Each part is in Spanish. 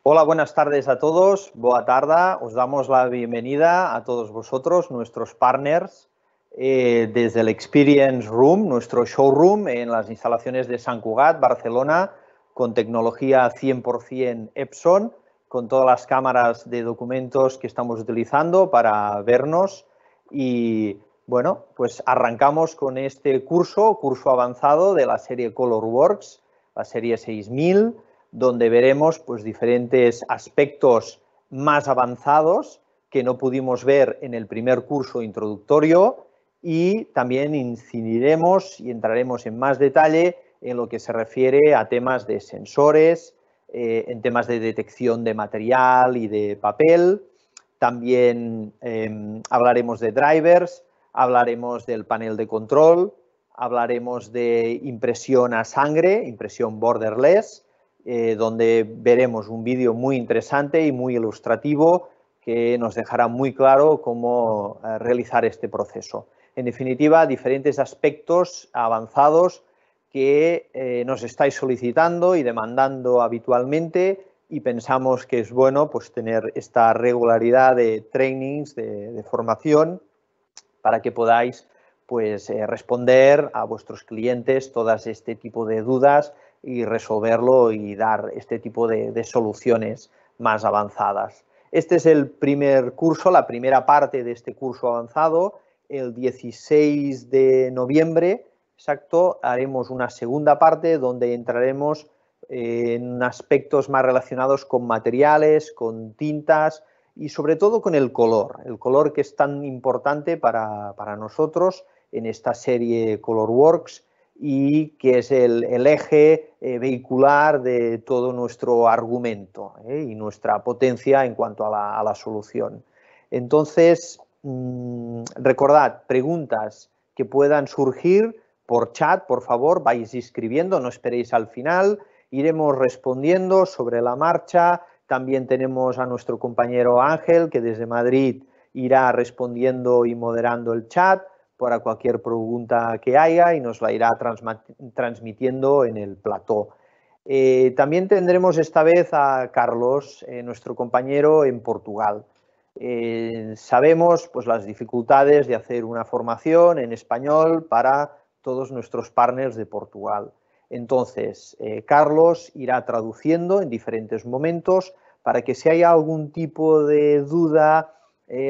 Hola, buenas tardes a todos. Boa tarda. Os damos la bienvenida a todos vosotros, nuestros partners, desde el Experience Room, nuestro showroom en las instalaciones de Sant Cugat, Barcelona, con tecnología 100% Epson, con todas las cámaras de documentos que estamos utilizando para vernos. Y bueno, pues arrancamos con este curso avanzado de la serie ColorWorks, la serie 6000, donde veremos pues, diferentes aspectos más avanzados que no pudimos ver en el primer curso introductorio, y también incidiremos y entraremos en más detalle en lo que se refiere a temas de sensores, en temas de detección de material y de papel. También hablaremos de drivers, hablaremos del panel de control, hablaremos de impresión a sangre, impresión borderless, donde veremos un vídeo muy interesante y muy ilustrativo que nos dejará muy claro cómo realizar este proceso. En definitiva, diferentes aspectos avanzados que nos estáis solicitando y demandando habitualmente, y pensamos que es bueno pues, tener esta regularidad de trainings, de formación, para que podáis pues, responder a vuestros clientes todas este tipo de dudas y resolverlo y dar este tipo de soluciones más avanzadas. Este es el primer curso, la primera parte de este curso avanzado. El 16 de noviembre, exacto, haremos una segunda parte donde entraremos en aspectos más relacionados con materiales, con tintas y sobre todo con el color que es tan importante para nosotros en esta serie ColorWorks y que es el eje vehicular de todo nuestro argumento y nuestra potencia en cuanto a la solución. Entonces, recordad, preguntas que puedan surgir por chat, por favor, vais escribiendo, no esperéis al final, iremos respondiendo sobre la marcha. También tenemos a nuestro compañero Ángel, que desde Madrid irá respondiendo y moderando el chat para cualquier pregunta que haya y nos la irá transmitiendo en el plató. También tendremos esta vez a Carlos, nuestro compañero en Portugal. Sabemos pues, las dificultades de hacer una formación en español para todos nuestros partners de Portugal. Entonces, Carlos irá traduciendo en diferentes momentos para que si hay algún tipo de duda,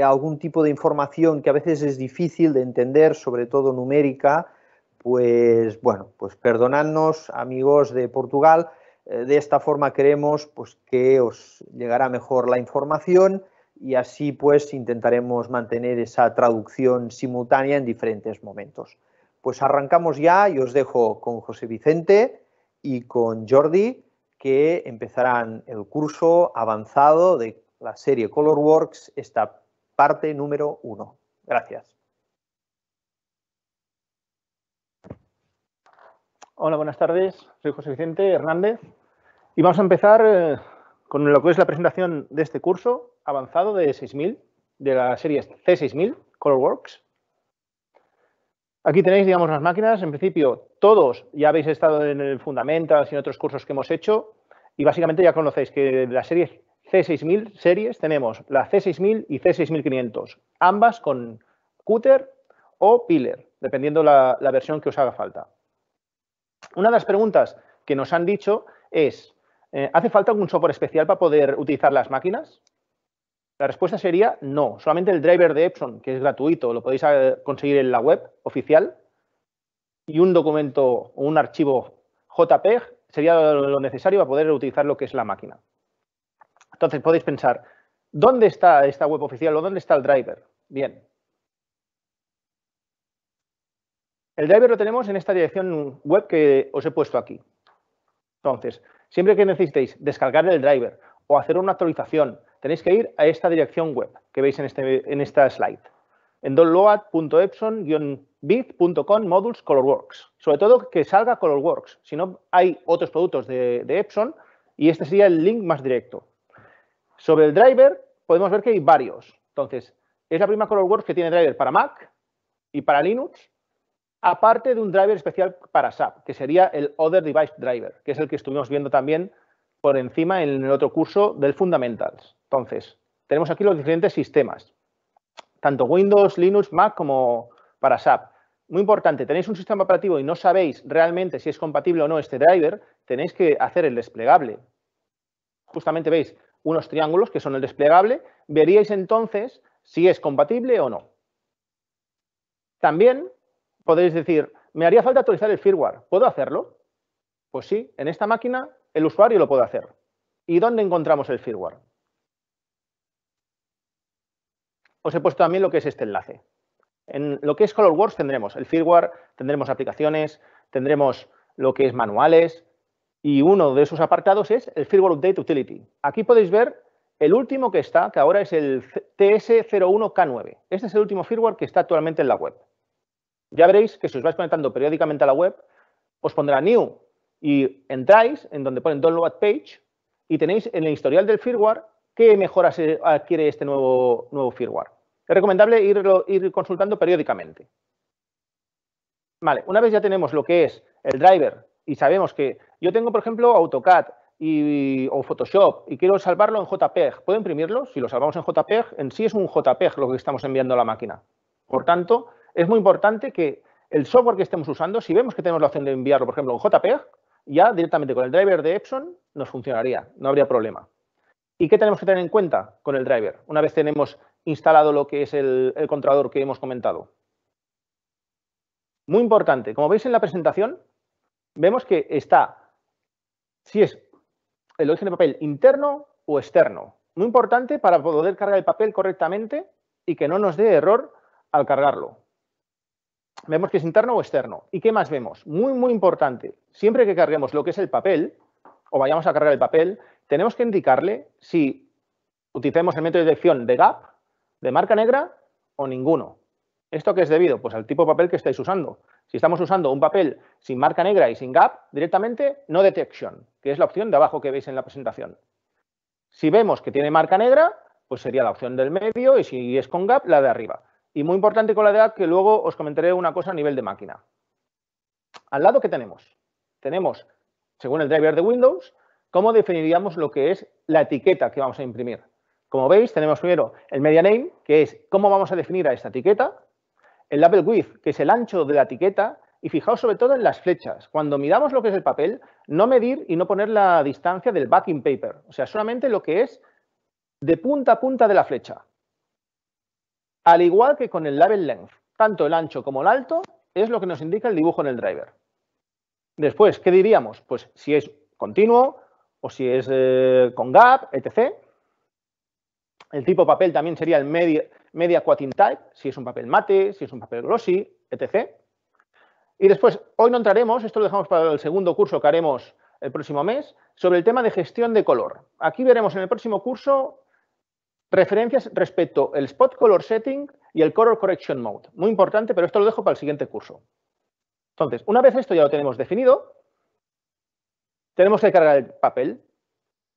algún tipo de información que a veces es difícil de entender, sobre todo numérica, pues bueno, pues perdonadnos, amigos de Portugal. De esta forma creemos pues, que os llegará mejor la información y así pues intentaremos mantener esa traducción simultánea en diferentes momentos. Pues arrancamos ya y os dejo con José Vicente y con Jordi, que empezarán el curso avanzado de la serie ColorWorks, esta parte número 1. Gracias. Hola, buenas tardes. Soy José Vicente Hernández y vamos a empezar con lo que es la presentación de este curso avanzado de 6000, de la serie C6000, ColorWorks. Aquí tenéis, digamos, las máquinas. En principio, todos ya habéis estado en el Fundamentals y en otros cursos que hemos hecho y básicamente ya conocéis que de la serie C6000 series tenemos la C6000 y C6500, ambas con Cutter o Piller, dependiendo la versión que os haga falta. Una de las preguntas que nos han dicho es, ¿hace falta algún software especial para poder utilizar las máquinas? La respuesta sería no, solamente el driver de Epson, que es gratuito, lo podéis conseguir en la web oficial, y un documento o un archivo JPEG sería lo necesario para poder utilizar lo que es la máquina. Entonces podéis pensar, ¿dónde está esta web oficial o dónde está el driver? Bien. El driver lo tenemos en esta dirección web que os he puesto aquí. Entonces, siempre que necesitéis descargar el driver o hacer una actualización, tenéis que ir a esta dirección web que veis en esta slide, en download.epson-bit.com modules ColorWorks. Sobre todo que salga ColorWorks, si no hay otros productos de Epson y este sería el link más directo. Sobre el driver podemos ver que hay varios. Entonces, es la primera ColorWorks que tiene driver para Mac y para Linux, aparte de un driver especial para SAP, que sería el Other Device Driver, que es el que estuvimos viendo también por encima en el otro curso del Fundamentals. Entonces, tenemos aquí los diferentes sistemas, tanto Windows, Linux, Mac como para SAP. Muy importante, tenéis un sistema operativo y no sabéis realmente si es compatible o no este driver, tenéis que hacer el desplegable. Justamente veis unos triángulos que son el desplegable, veríais entonces si es compatible o no. También podéis decir, me haría falta actualizar el firmware, ¿puedo hacerlo? Pues sí, en esta máquina el usuario lo puede hacer. ¿Y dónde encontramos el firmware? Os he puesto también lo que es este enlace. En lo que es ColorWorks tendremos el firmware, tendremos aplicaciones, tendremos lo que es manuales y uno de esos apartados es el Firmware Update Utility. Aquí podéis ver el último que está, que ahora es el TS01K9. Este es el último firmware que está actualmente en la web. Ya veréis que si os vais conectando periódicamente a la web, os pondrá New y entráis en donde ponen Download Page y tenéis en el historial del firmware qué mejoras adquiere este nuevo firmware. Es recomendable ir consultando periódicamente. Vale, una vez ya tenemos lo que es el driver y sabemos que yo tengo, por ejemplo, AutoCAD o Photoshop y quiero salvarlo en JPEG, ¿puedo imprimirlo? Si lo salvamos en JPEG, en sí es un JPEG lo que estamos enviando a la máquina. Por tanto, es muy importante que el software que estemos usando, si vemos que tenemos la opción de enviarlo, por ejemplo, en JPEG, ya directamente con el driver de Epson nos funcionaría, no habría problema. ¿Y qué tenemos que tener en cuenta con el driver? Una vez tenemos instalado lo que es el controlador que hemos comentado. Muy importante, como veis en la presentación, vemos que está, si es el origen de papel interno o externo. Muy importante para poder cargar el papel correctamente y que no nos dé error al cargarlo. Vemos que es interno o externo. ¿Y qué más vemos? Muy importante, siempre que carguemos lo que es el papel o vayamos a cargar el papel, tenemos que indicarle si utilicemos el método de detección de gap, de marca negra o ninguno. ¿Esto a qué es debido? Pues al tipo de papel que estáis usando. Si estamos usando un papel sin marca negra y sin gap, directamente no detection, que es la opción de abajo que veis en la presentación. Si vemos que tiene marca negra, pues sería la opción del medio y si es con gap, la de arriba. Y muy importante con la de gap, que luego os comentaré una cosa a nivel de máquina. Al lado, ¿qué tenemos? Tenemos, según el driver de Windows, cómo definiríamos lo que es la etiqueta que vamos a imprimir. Como veis, tenemos primero el media name, que es cómo vamos a definir a esta etiqueta, el label width, que es el ancho de la etiqueta, y fijaos sobre todo en las flechas. Cuando miramos lo que es el papel, no medir y no poner la distancia del backing paper, o sea, solamente lo que es de punta a punta de la flecha. Al igual que con el label length, tanto el ancho como el alto es lo que nos indica el dibujo en el driver. Después, ¿qué diríamos? Pues si es continuo o si es con gap, etc. El tipo de papel también sería el media quoting type, si es un papel mate, si es un papel glossy, etc. Y después, hoy no entraremos, esto lo dejamos para el segundo curso que haremos el próximo mes, sobre el tema de gestión de color. Aquí veremos en el próximo curso referencias respecto al Spot Color Setting y el Color Correction Mode. Muy importante, pero esto lo dejo para el siguiente curso. Entonces, una vez esto ya lo tenemos definido, tenemos que cargar el papel.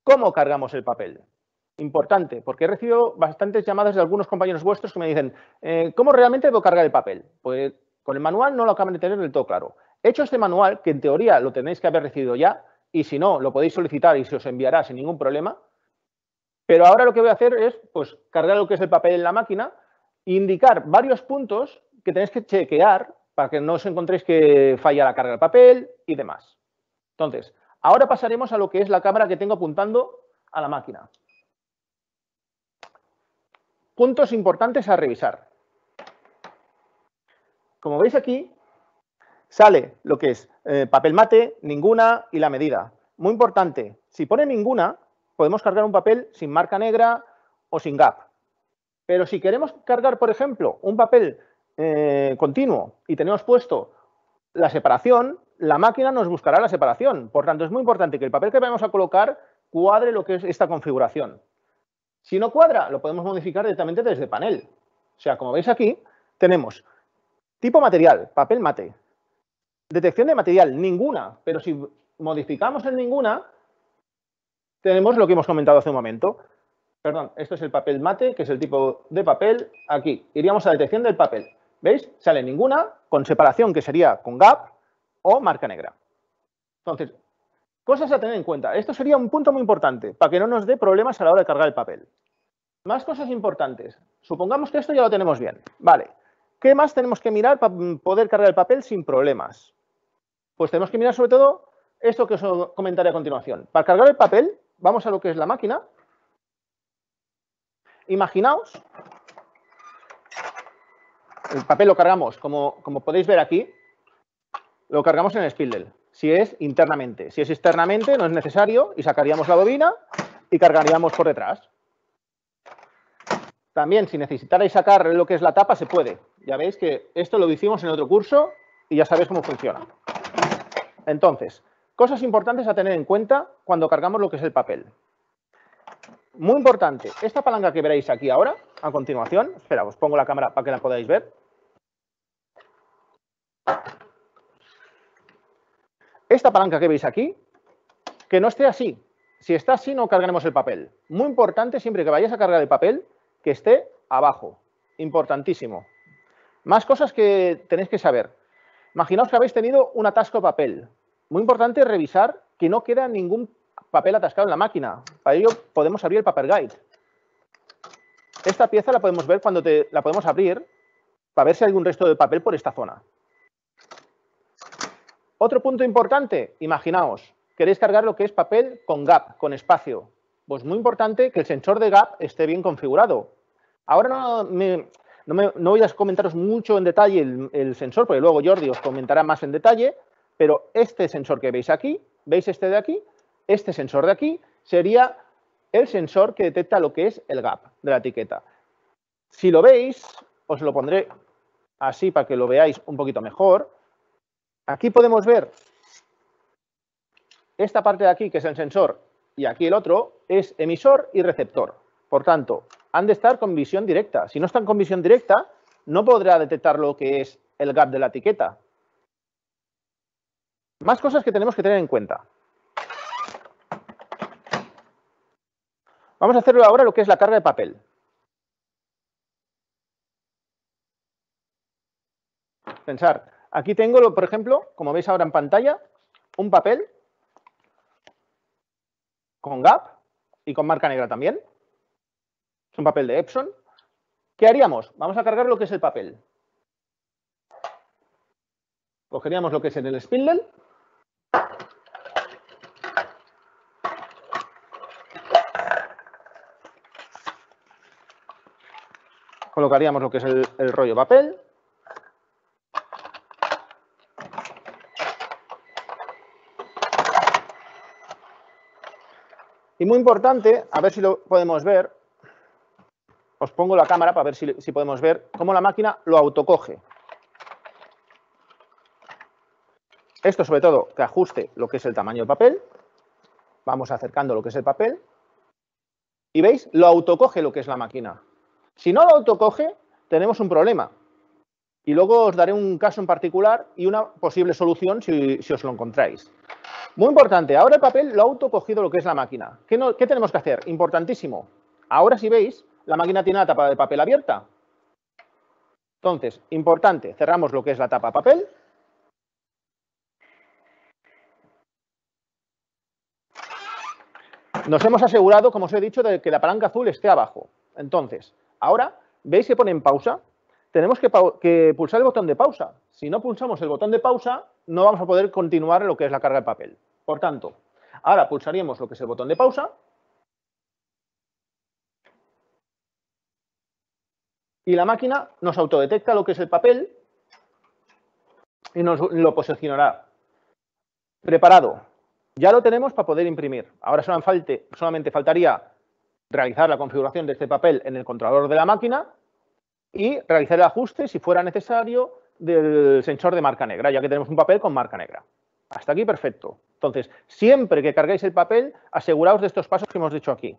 ¿Cómo cargamos el papel? Importante, porque he recibido bastantes llamadas de algunos compañeros vuestros que me dicen ¿cómo realmente debo cargar el papel? Pues con el manual no lo acaban de tener del todo claro. Hecho este manual, que en teoría lo tenéis que haber recibido ya, y si no, lo podéis solicitar y se os enviará sin ningún problema. Pero ahora lo que voy a hacer es pues, cargar lo que es el papel en la máquina e indicar varios puntos que tenéis que chequear para que no os encontréis que falla la carga del papel y demás. Entonces, ahora pasaremos a lo que es la cámara que tengo apuntando a la máquina. Puntos importantes a revisar. Como veis aquí, sale lo que es papel mate, ninguna y la medida. Muy importante, si pone ninguna, podemos cargar un papel sin marca negra o sin gap. Pero si queremos cargar, por ejemplo, un papel continuo y tenemos puesto la separación, la máquina nos buscará la separación. Por tanto, es muy importante que el papel que vamos a colocar cuadre lo que es esta configuración. Si no cuadra, lo podemos modificar directamente desde panel. O sea, como veis aquí, tenemos tipo material, papel mate. Detección de material, ninguna. Pero si modificamos en ninguna, tenemos lo que hemos comentado hace un momento. Perdón, esto es el papel mate, que es el tipo de papel. Aquí, iríamos a detección del papel. ¿Veis? Sale ninguna, con separación, que sería con gap, o marca negra. Entonces, Cosas a tener en cuenta. Esto sería un punto muy importante para que no nos dé problemas a la hora de cargar el papel. Más cosas importantes. Supongamos que esto ya lo tenemos bien. Vale. ¿Qué más tenemos que mirar para poder cargar el papel sin problemas? Pues tenemos que mirar sobre todo esto que os comentaré a continuación. Para cargar el papel, vamos a lo que es la máquina. Imaginaos, el papel lo cargamos, como podéis ver aquí, lo cargamos en el spindle, si es internamente. Si es externamente, no es necesario y sacaríamos la bobina y cargaríamos por detrás. También, si necesitarais sacar lo que es la tapa, se puede. Ya veis que esto lo hicimos en otro curso y ya sabéis cómo funciona. Entonces, cosas importantes a tener en cuenta cuando cargamos lo que es el papel. Muy importante, esta palanca que veréis aquí ahora, a continuación, espera, os pongo la cámara para que la podáis ver. Esta palanca que veis aquí, que no esté así. Si está así, no cargaremos el papel. Muy importante, siempre que vayáis a cargar el papel, que esté abajo. Importantísimo. Más cosas que tenéis que saber. Imaginaos que habéis tenido un atasco de papel. Muy importante revisar que no queda ningún papel atascado en la máquina. Para ello podemos abrir el Paper Guide. Esta pieza la podemos ver cuando la podemos abrir para ver si hay algún resto de papel por esta zona. Otro punto importante, imaginaos, queréis cargar lo que es papel con gap, con espacio. Pues muy importante que el sensor de gap esté bien configurado. Ahora no voy a comentaros mucho en detalle el sensor, porque luego Jordi os comentará más en detalle, pero este sensor que veis aquí, ¿veis este de aquí? Este sensor de aquí sería el sensor que detecta lo que es el gap de la etiqueta. Si lo veis, os lo pondré así para que lo veáis un poquito mejor. Aquí podemos ver esta parte de aquí, que es el sensor, y aquí el otro es emisor y receptor. Por tanto, han de estar con visión directa. Si no están con visión directa, no podrá detectar lo que es el gap de la etiqueta. Más cosas que tenemos que tener en cuenta. Vamos a hacerlo ahora lo que es la carga de papel. Pensar, aquí tengo, por ejemplo, como veis ahora en pantalla, un papel con gap y con marca negra también. Es un papel de Epson. ¿Qué haríamos? Vamos a cargar lo que es el papel. Cogeríamos lo que es en el spindle. Colocaríamos lo que es el rollo papel. Y muy importante, a ver si lo podemos ver, os pongo la cámara para ver si podemos ver cómo la máquina lo autocoge. Esto sobre todo que ajuste lo que es el tamaño del papel. Vamos acercando lo que es el papel. Y veis, lo autocoge lo que es la máquina. Si no lo autocoge, tenemos un problema. Y luego os daré un caso en particular y una posible solución si os lo encontráis. Muy importante, ahora el papel lo ha autocogido lo que es la máquina. ¿Qué tenemos que hacer? Importantísimo. Ahora si veis, la máquina tiene la tapa de papel abierta. Entonces, importante, cerramos lo que es la tapa de papel. Nos hemos asegurado, como os he dicho, de que la palanca azul esté abajo. Entonces, ahora, ¿veis que pone en pausa? Tenemos que pulsar el botón de pausa. Si no pulsamos el botón de pausa, no vamos a poder continuar lo que es la carga de papel. Por tanto, ahora pulsaríamos lo que es el botón de pausa. Y la máquina nos autodetecta lo que es el papel y nos lo posicionará. Preparado. Ya lo tenemos para poder imprimir. Ahora solamente faltaría realizar la configuración de este papel en el controlador de la máquina y realizar el ajuste, si fuera necesario, del sensor de marca negra, ya que tenemos un papel con marca negra. Hasta aquí perfecto. Entonces, siempre que carguéis el papel, aseguraos de estos pasos que hemos dicho aquí.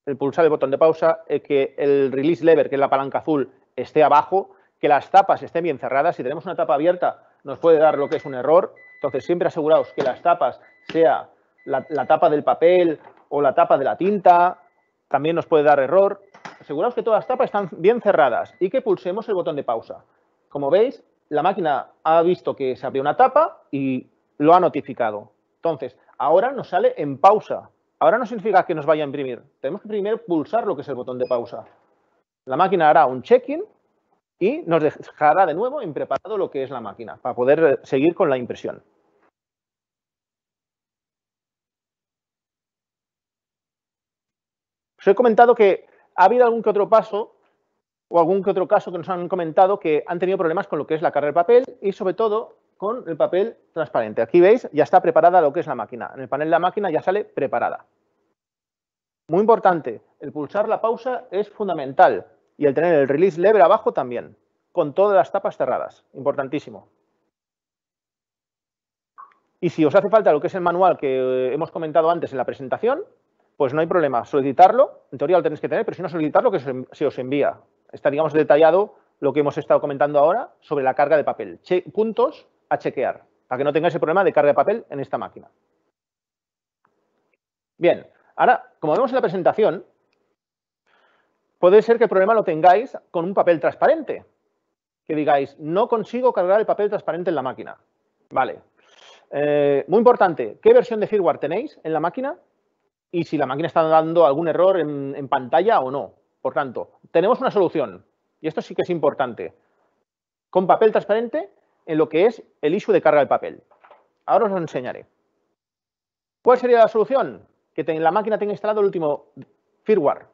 El pulsar el botón de pausa, que el release lever, que es la palanca azul, esté abajo, que las tapas estén bien cerradas. Si tenemos una tapa abierta, nos puede dar lo que es un error. Entonces, siempre aseguraos que las tapas, sea la tapa del papel o la tapa de la tinta, también nos puede dar error. Aseguraos que todas las tapas están bien cerradas y que pulsemos el botón de pausa. Como veis, la máquina ha visto que se abrió una tapa y lo ha notificado. Entonces, ahora nos sale en pausa. Ahora no significa que nos vaya a imprimir. Tenemos que primero pulsar lo que es el botón de pausa. La máquina hará un check-in y nos dejará de nuevo en preparado lo que es la máquina para poder seguir con la impresión. Os he comentado que ha habido algún que otro paso o algún que otro caso que nos han comentado que han tenido problemas con lo que es la carga del papel y sobre todo con el papel transparente. Aquí veis, ya está preparada lo que es la máquina. En el panel de la máquina ya sale preparada. Muy importante, el pulsar la pausa es fundamental y el tener el release lever abajo también, con todas las tapas cerradas. Importantísimo. Y si os hace falta lo que es el manual que hemos comentado antes en la presentación, pues no hay problema. Solicitarlo, en teoría lo tenéis que tener, pero si no, solicitarlo que se os envía. Está, digamos, detallado lo que hemos estado comentando ahora sobre la carga de papel. Puntos a chequear, para que no tengáis el problema de carga de papel en esta máquina. Bien, ahora, como vemos en la presentación, puede ser que el problema lo tengáis con un papel transparente. Que digáis, no consigo cargar el papel transparente en la máquina. Vale. Muy importante, ¿qué versión de firmware tenéis en la máquina? Y si la máquina está dando algún error en pantalla o no. Por tanto, tenemos una solución, y esto sí que es importante, con papel transparente en lo que es el issue de carga del papel. Ahora os lo enseñaré. ¿Cuál sería la solución? Que la máquina tenga instalado el último firmware.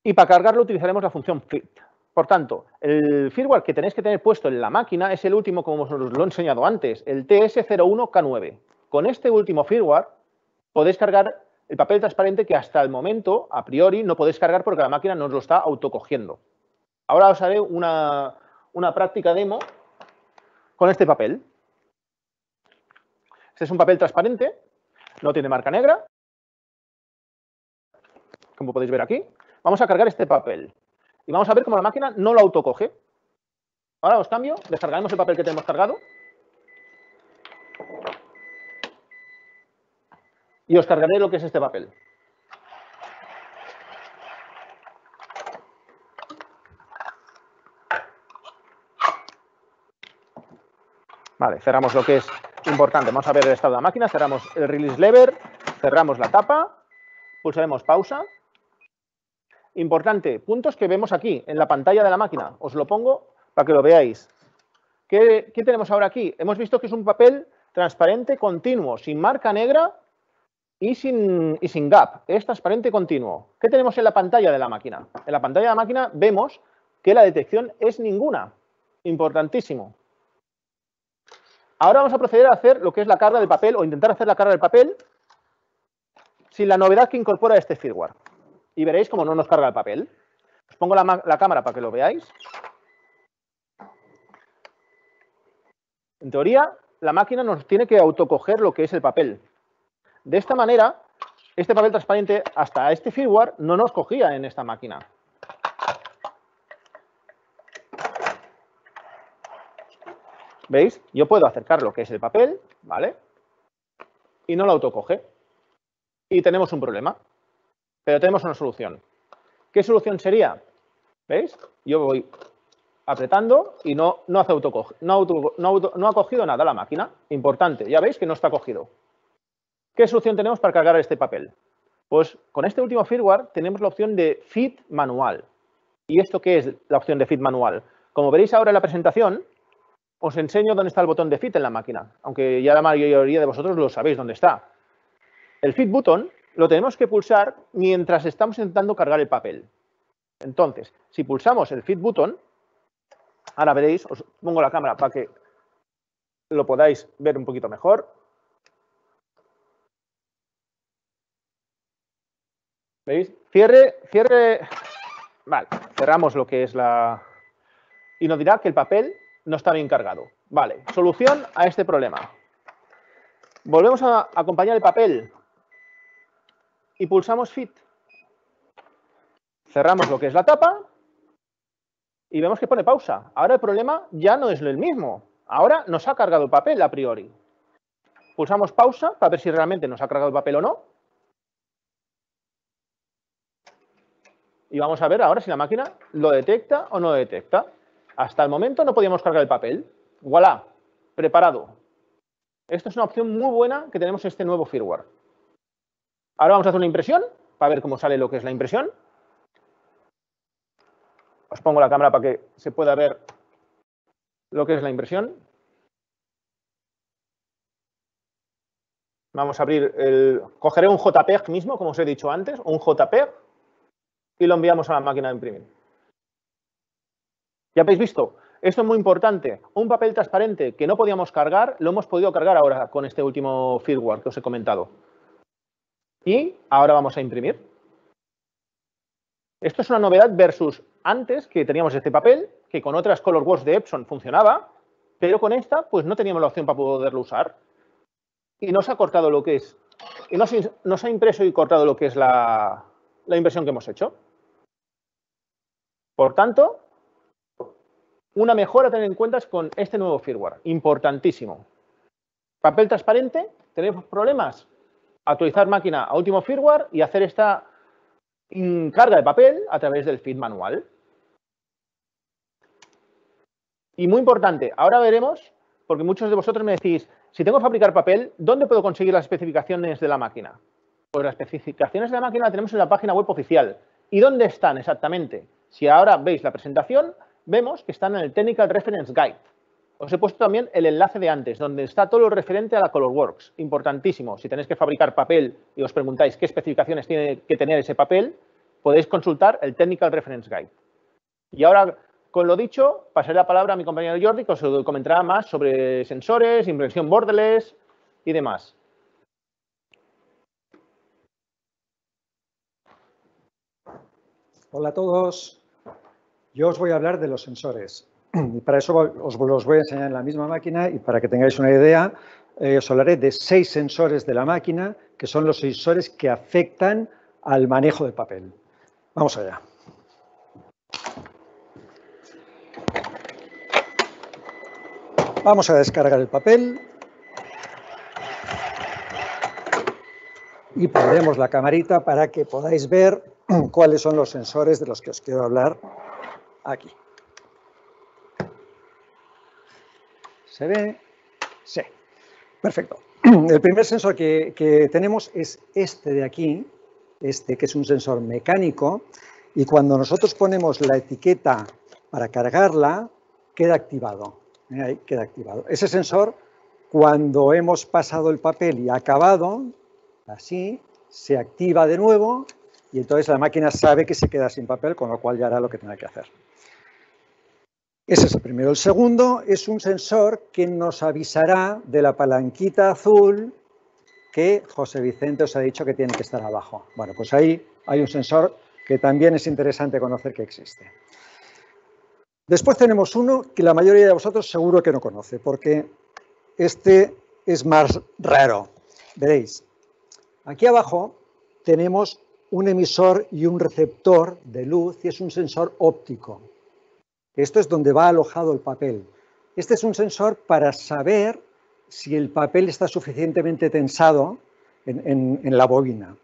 Y para cargarlo utilizaremos la función fit. Por tanto, el firmware que tenéis que tener puesto en la máquina es el último, como os lo he enseñado antes, el TS01K9. Con este último firmware podéis cargar el papel transparente que hasta el momento, a priori, no podéis cargar porque la máquina no os lo está autocogiendo. Ahora os haré una práctica demo con este papel. Este es un papel transparente, no tiene marca negra, como podéis ver aquí. Vamos a cargar este papel y vamos a ver cómo la máquina no lo autocoge. Ahora os cambio, descargaremos el papel que tenemos cargado y os cargaré lo que es este papel. Vale, cerramos lo que es importante. Vamos a ver el estado de la máquina, cerramos el release lever, cerramos la tapa, pulsaremos pausa. Importante, puntos que vemos aquí en la pantalla de la máquina. Os lo pongo para que lo veáis. ¿Qué tenemos ahora aquí? Hemos visto que es un papel transparente continuo, sin marca negra y sin gap. Es transparente continuo. ¿Qué tenemos en la pantalla de la máquina? En la pantalla de la máquina vemos que la detección es ninguna. Importantísimo. Ahora vamos a proceder a hacer lo que es la carga del papel o intentar hacer la carga del papel sin la novedad que incorpora este firmware. Y veréis cómo no nos carga el papel. Os pongo la cámara para que lo veáis. En teoría, la máquina nos tiene que autocoger lo que es el papel. De esta manera, este papel transparente hasta este firmware no nos cogía en esta máquina. ¿Veis? Yo puedo acercar lo que es el papel, ¿vale? Y no lo autocoge. Y tenemos un problema. Pero tenemos una solución. ¿Qué solución sería? ¿Veis? Yo voy apretando y no hace autocoge. No ha cogido nada la máquina. Importante. Ya veis que no está cogido. ¿Qué solución tenemos para cargar este papel? Pues con este último firmware tenemos la opción de fit manual. ¿Y esto qué es la opción de fit manual? Como veréis ahora en la presentación, os enseño dónde está el botón de fit en la máquina. Aunque ya la mayoría de vosotros lo sabéis dónde está. El fit button lo tenemos que pulsar mientras estamos intentando cargar el papel. Entonces, si pulsamos el fit button, ahora veréis, os pongo la cámara para que lo podáis ver un poquito mejor. ¿Veis? Cierre. Vale, cerramos lo que es la... Y nos dirá que el papel no está bien cargado. Vale, solución a este problema. Volvemos a acompañar el papel y pulsamos fit. Cerramos lo que es la tapa y vemos que pone pausa. Ahora el problema ya no es el mismo. Ahora nos ha cargado el papel a priori. Pulsamos pausa para ver si realmente nos ha cargado el papel o no. Y vamos a ver ahora si la máquina lo detecta o no lo detecta. Hasta el momento no podíamos cargar el papel. ¡Voilá! Preparado. Esto es una opción muy buena que tenemos en este nuevo firmware. Ahora vamos a hacer una impresión para ver cómo sale lo que es la impresión. Os pongo la cámara para que se pueda ver lo que es la impresión. Vamos a abrir cogeré un JPEG mismo, como os he dicho antes, un JPEG, y lo enviamos a la máquina de imprimir. Ya habéis visto, esto es muy importante. Un papel transparente que no podíamos cargar, lo hemos podido cargar ahora con este último firmware que os he comentado. Y ahora vamos a imprimir. Esto es una novedad versus antes, que teníamos este papel, que con otras ColorWorks de Epson funcionaba, pero con esta pues no teníamos la opción para poderlo usar. Y nos ha cortado lo que es, y nos ha impreso y cortado lo que es la impresión que hemos hecho. Por tanto, una mejora a tener en cuenta es con este nuevo firmware, importantísimo. Papel transparente, tenemos problemas, actualizar máquina a último firmware y hacer esta carga de papel a través del feed manual. Y muy importante, ahora veremos, porque muchos de vosotros me decís, si tengo que fabricar papel, ¿dónde puedo conseguir las especificaciones de la máquina? Pues las especificaciones de la máquina las tenemos en la página web oficial. ¿Y dónde están exactamente? Si ahora veis la presentación, vemos que están en el Technical Reference Guide. Os he puesto también el enlace de antes, donde está todo lo referente a la ColorWorks. Importantísimo, si tenéis que fabricar papel y os preguntáis qué especificaciones tiene que tener ese papel, podéis consultar el Technical Reference Guide. Y ahora, con lo dicho, pasaré la palabra a mi compañero Jordi, que os comentará más sobre sensores, impresión borderless y demás. Hola a todos. Yo os voy a hablar de los sensores. Y para eso os los voy a enseñar en la misma máquina y para que tengáis una idea, os hablaré de 6 sensores de la máquina, que son los sensores que afectan al manejo del papel. Vamos allá. Vamos a descargar el papel y pondremos la camarita para que podáis ver cuáles son los sensores de los que os quiero hablar aquí. ¿Se ve? Sí. Perfecto. El primer sensor que tenemos es este de aquí, este que es un sensor mecánico, y cuando nosotros ponemos la etiqueta para cargarla, queda activado. Ahí queda activado. Ese sensor, cuando hemos pasado el papel y acabado, así, se activa de nuevo y entonces la máquina sabe que se queda sin papel, con lo cual ya hará lo que tenga que hacer. Ese es el primero. El segundo es un sensor que nos avisará de la palanquita azul que José Vicente os ha dicho que tiene que estar abajo. Bueno, pues ahí hay un sensor que también es interesante conocer que existe. Después tenemos uno que la mayoría de vosotros seguro que no conoce, porque este es más raro. Veréis, aquí abajo tenemos un emisor y un receptor de luz y es un sensor óptico. Esto es donde va alojado el papel. Este es un sensor para saber si el papel está suficientemente tensado en la bobina.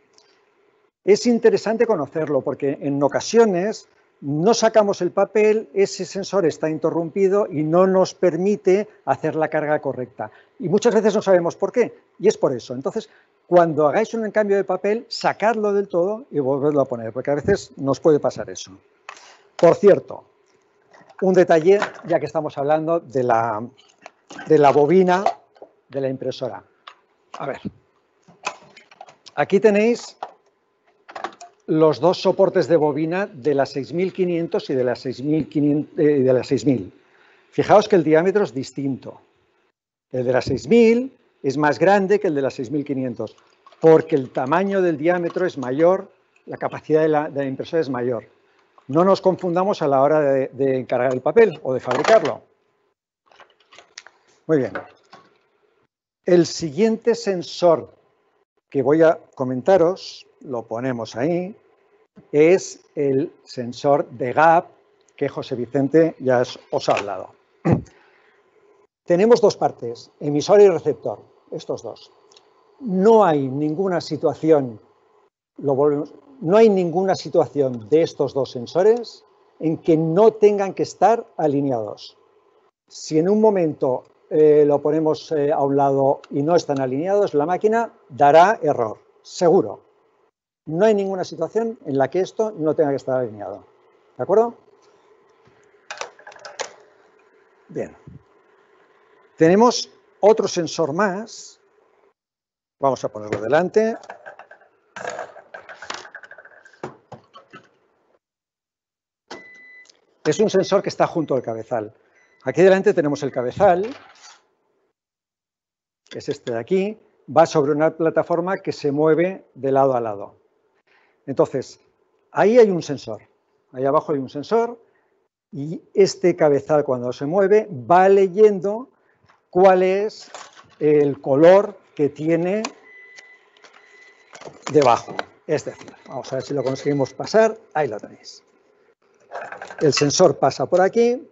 Es interesante conocerlo porque en ocasiones no sacamos el papel, ese sensor está interrumpido y no nos permite hacer la carga correcta. Y muchas veces no sabemos por qué, y es por eso. Entonces, cuando hagáis un cambio de papel, sacadlo del todo y volverlo a poner, porque a veces nos puede pasar eso. Por cierto, un detalle, ya que estamos hablando de la bobina de la impresora. A ver, aquí tenéis los dos soportes de bobina de la 6500 y de la 6000. Fijaos que el diámetro es distinto. El de la 6000 es más grande que el de la 6500, porque el tamaño del diámetro es mayor, la capacidad de la impresora es mayor. No nos confundamos a la hora de encargar el papel o de fabricarlo. Muy bien. El siguiente sensor que voy a comentaros, lo ponemos ahí, es el sensor de gap que José Vicente ya os ha hablado. Tenemos dos partes, emisor y receptor, estos dos. No hay ninguna situación, no hay ninguna situación de estos dos sensores en que no tengan que estar alineados. Si en un momento lo ponemos a un lado y no están alineados, la máquina dará error, seguro. No hay ninguna situación en la que esto no tenga que estar alineado. ¿De acuerdo? Bien. Tenemos otro sensor más. Vamos a ponerlo delante. Es un sensor que está junto al cabezal. Aquí delante tenemos el cabezal, que es este de aquí, va sobre una plataforma que se mueve de lado a lado. Entonces, ahí hay un sensor, ahí abajo hay un sensor y este cabezal cuando se mueve va leyendo cuál es el color que tiene debajo. Es decir, vamos a ver si lo conseguimos pasar, ahí lo tenéis. El sensor pasa por aquí,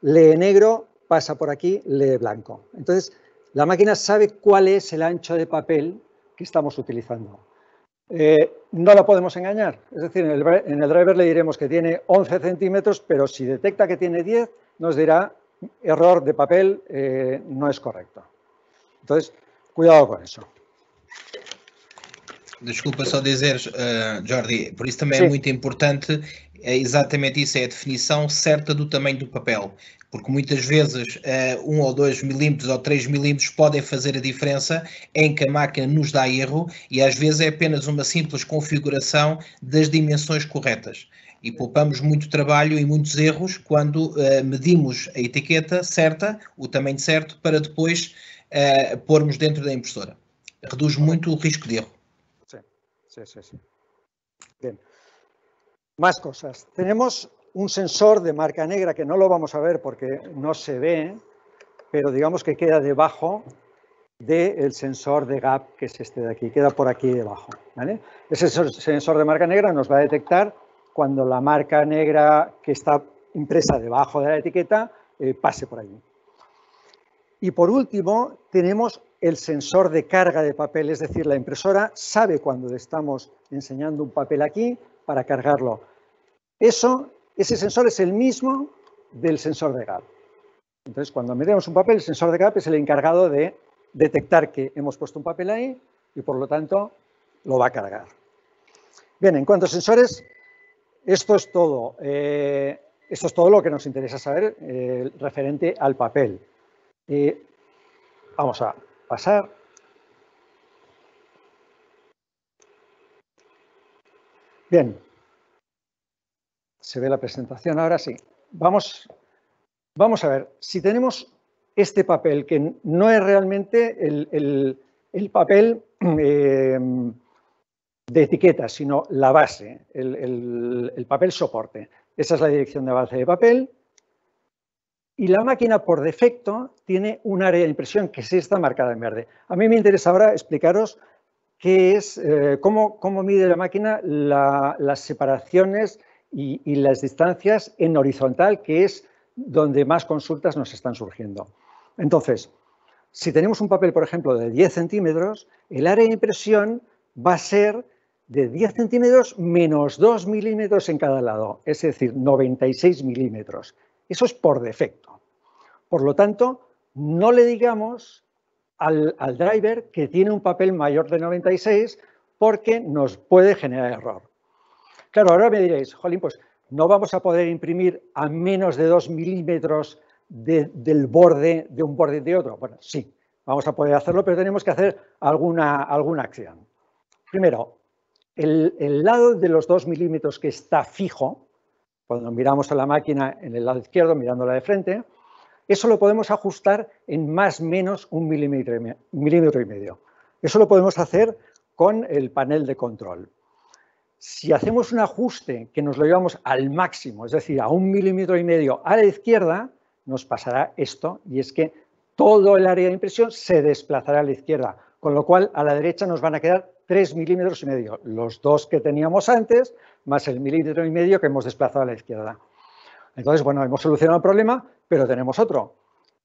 lee negro, pasa por aquí, lee blanco. Entonces, la máquina sabe cuál es el ancho de papel que estamos utilizando. No la podemos engañar, es decir, en el driver le diremos que tiene 11 centímetros, pero si detecta que tiene 10, nos dirá error de papel, no es correcto. Entonces, cuidado con eso. Desculpa só dizer, Jordi, por isso também Sim. é muito importante, é exatamente isso, é a definição certa do tamanho do papel, porque muitas vezes 1 ou 2 milímetros ou 3 milímetros podem fazer a diferença em que a máquina nos dá erro e às vezes é apenas uma simples configuração das dimensões corretas. E poupamos muito trabalho e muitos erros quando medimos a etiqueta certa, o tamanho certo, para depois pormos dentro da impressora. Reduz muito o risco de erro. Sí. Bien. Más cosas. Tenemos un sensor de marca negra que no lo vamos a ver porque no se ve, pero digamos que queda debajo del sensor de gap, que es este de aquí, queda por aquí debajo, ¿vale? Ese sensor de marca negra nos va a detectar cuando la marca negra que está impresa debajo de la etiqueta pase por allí. Y por último, tenemos el sensor de carga de papel, es decir, la impresora sabe cuando le estamos enseñando un papel aquí para cargarlo. Ese sensor es el mismo del sensor de gap. Entonces, cuando metemos un papel, el sensor de gap es el encargado de detectar que hemos puesto un papel ahí y, por lo tanto, lo va a cargar. Bien, en cuanto a sensores, esto es todo lo que nos interesa saber referente al papel. Vamos a pasar. Bien. Se ve la presentación ahora sí. Vamos a ver, si tenemos este papel, que no es realmente el papel de etiqueta, sino la base, el papel soporte. Esa es la dirección de avance de papel. Y la máquina, por defecto, tiene un área de impresión que sí está marcada en verde. A mí me interesa ahora explicaros qué es, cómo mide la máquina las separaciones y las distancias en horizontal, que es donde más consultas nos están surgiendo. Entonces, si tenemos un papel, por ejemplo, de 10 centímetros, el área de impresión va a ser de 10 centímetros menos 2 milímetros en cada lado, es decir, 96 milímetros. Eso es por defecto. Por lo tanto, no le digamos al driver que tiene un papel mayor de 96 porque nos puede generar error. Claro, ahora me diréis, jolín, pues no vamos a poder imprimir a menos de 2 milímetros del borde de un borde de otro. Bueno, sí, vamos a poder hacerlo, pero tenemos que hacer alguna acción. Primero, el lado de los 2 milímetros que está fijo, cuando miramos a la máquina en el lado izquierdo, mirándola de frente, eso lo podemos ajustar en más o menos 1,5 milímetros. Eso lo podemos hacer con el panel de control. Si hacemos un ajuste que nos lo llevamos al máximo, es decir, a 1,5 milímetros a la izquierda, nos pasará esto, y es que todo el área de impresión se desplazará a la izquierda, con lo cual a la derecha nos van a quedar 3,5 milímetros, los dos que teníamos antes, más el 1,5 milímetros que hemos desplazado a la izquierda. Entonces, bueno, hemos solucionado el problema, pero tenemos otro.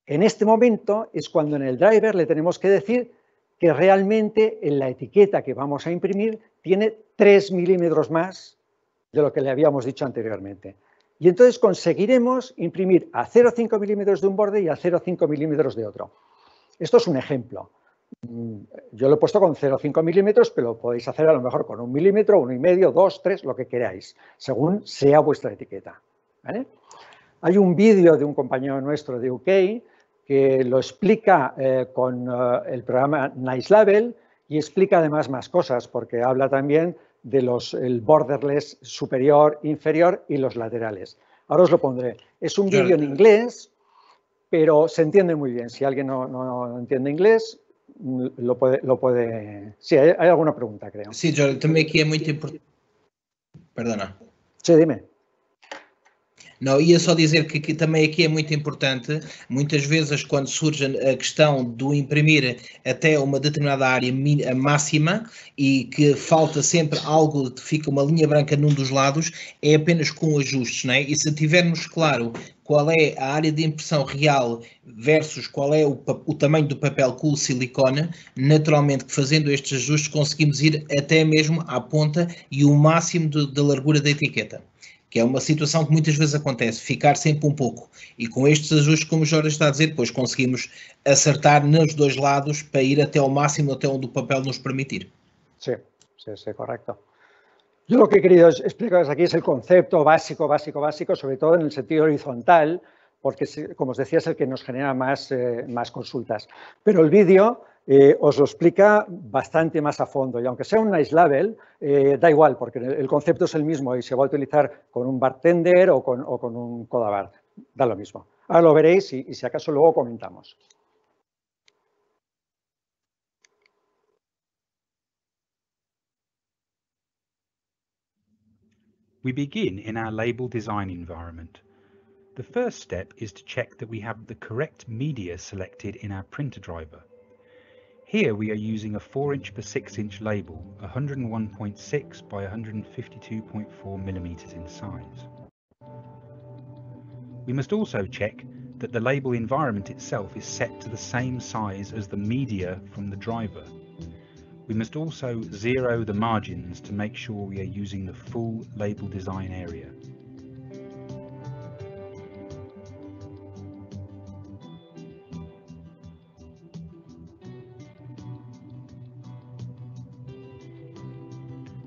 En este momento es cuando en el driver le tenemos que decir que realmente en la etiqueta que vamos a imprimir tiene 3 milímetros más de lo que le habíamos dicho anteriormente. Y entonces conseguiremos imprimir a 0,5 milímetros de un borde y a 0,5 milímetros de otro. Esto es un ejemplo. Yo lo he puesto con 0,5 milímetros, pero lo podéis hacer a lo mejor con 1 milímetro, 1,5, 2, 3, lo que queráis, según sea vuestra etiqueta. ¿Vale? Hay un vídeo de un compañero nuestro de UK que lo explica con el programa Nice Label y explica además más cosas, porque habla también de el borderless superior, inferior y los laterales. Ahora os lo pondré. Es un vídeo en inglés, pero se entiende muy bien. Si alguien no entiende inglés, lo puede... Sí, hay alguna pregunta, creo. Sí, Jorge, também aqui é muito importante. Perdona. Sí, dime. Não, ia só dizer que também aqui é muito importante, muitas vezes quando surge a questão do imprimir até uma determinada área máxima e que falta sempre algo, fica uma linha branca num dos lados, é apenas com ajustes, não é? E se tivermos claro qual é a área de impressão real versus qual é o tamanho do papel com o silicone, naturalmente que fazendo estes ajustes conseguimos ir até mesmo à ponta e o máximo da largura da etiqueta. Que é uma situação que muitas vezes acontece, ficar sempre um pouco. E com estes ajustes, como o Jorge está a dizer, depois conseguimos acertar nos dois lados para ir até ao máximo, até onde o papel nos permitir. Sí, correcto. Yo lo que he querido explicaros aquí es el concepto básico, sobre todo en el sentido horizontal, porque, como os decía, es el que nos genera más consultas. Pero el vídeo os lo explica bastante más a fondo, y aunque sea un Nice Label, da igual, porque el concepto es el mismo y se va a utilizar con un bartender o con un Codabart, da lo mismo. Ahora lo veréis y si acaso luego comentamos. We begin in our label design environment. The first step is to check that we have the correct media selected in our printer driver. Here we are using a 4" per 6" label, 101.6 by 152.4 millimeters in size. We must also check that the label environment itself is set to the same size as the media from the driver. We must also zero the margins to make sure we are using the full label design area.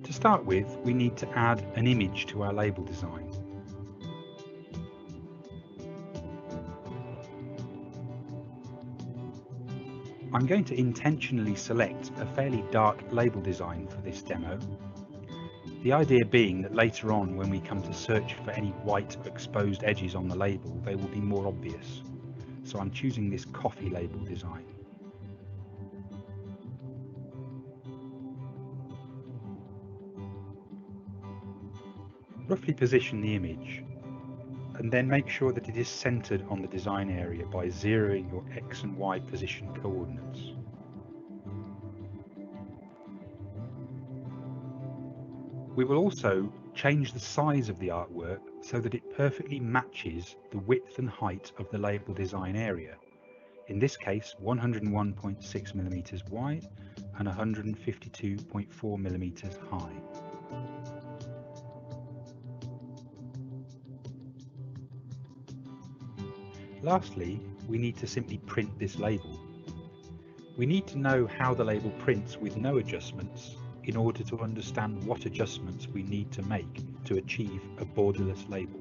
To start with, we need to add an image to our label design. I'm going to intentionally select a fairly dark label design for this demo. The idea being that later on, when we come to search for any white exposed edges on the label, they will be more obvious. So I'm choosing this coffee label design. Roughly position the image and then make sure that it is centered on the design area by zeroing your X and Y position coordinates. We will also change the size of the artwork so that it perfectly matches the width and height of the label design area. In this case, 101.6 millimeters wide and 152.4 millimeters high. Lastly, we need to simply print this label. We need to know how the label prints with no adjustments in order to understand what adjustments we need to make to achieve a borderless label.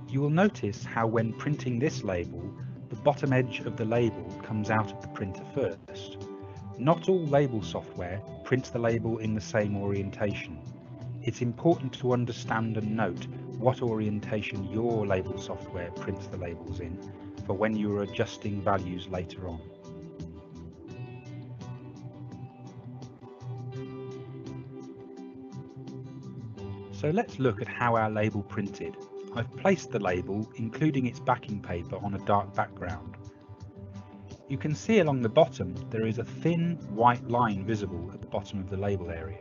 You will notice how when printing this label, the bottom edge of the label comes out of the printer first. Not all label software prints the label in the same orientation. It's important to understand and note what orientation your label software prints the labels in for when you are adjusting values later on. So let's look at how our label printed. I've placed the label, including its backing paper, on a dark background. You can see along the bottom there is a thin white line visible at the bottom of the label area.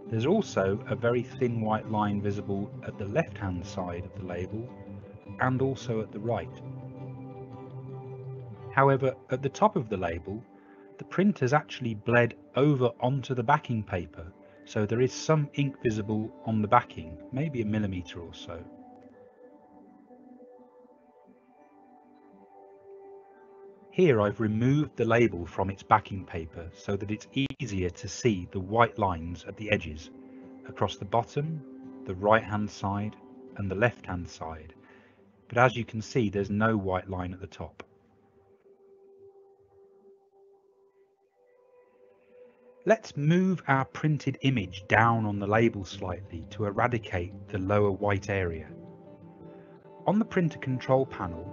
There's also a very thin white line visible at the left-hand side of the label and also at the right. However, at the top of the label, the printer's actually bled over onto the backing paper, so there is some ink visible on the backing, maybe a millimetre or so. Here I've removed the label from its backing paper so that it's easier to see the white lines at the edges, across the bottom, the right-hand side and the left-hand side. But as you can see, there's no white line at the top. Let's move our printed image down on the label slightly to eradicate the lower white area. On the printer control panel,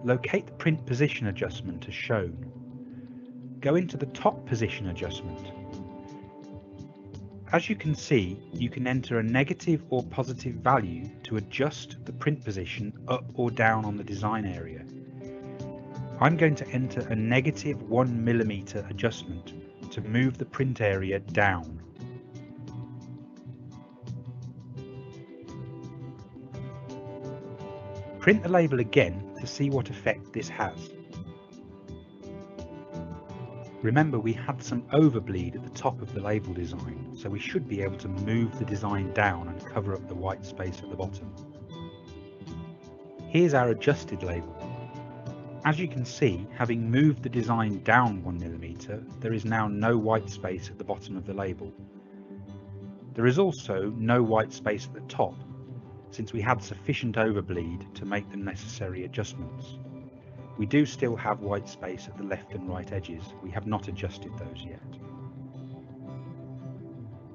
locate the print position adjustment as shown. Go into the top position adjustment. As you can see, you can enter a negative or positive value to adjust the print position up or down on the design area. I'm going to enter a negative 1mm adjustment to move the print area down. Print the label again to see what effect this has. Remember, we had some overbleed at the top of the label design, so we should be able to move the design down and cover up the white space at the bottom. Here's our adjusted label. As you can see, having moved the design down 1mm, there is now no white space at the bottom of the label. There is also no white space at the top, since we had sufficient overbleed to make the necessary adjustments. We do still have white space at the left and right edges. We have not adjusted those yet.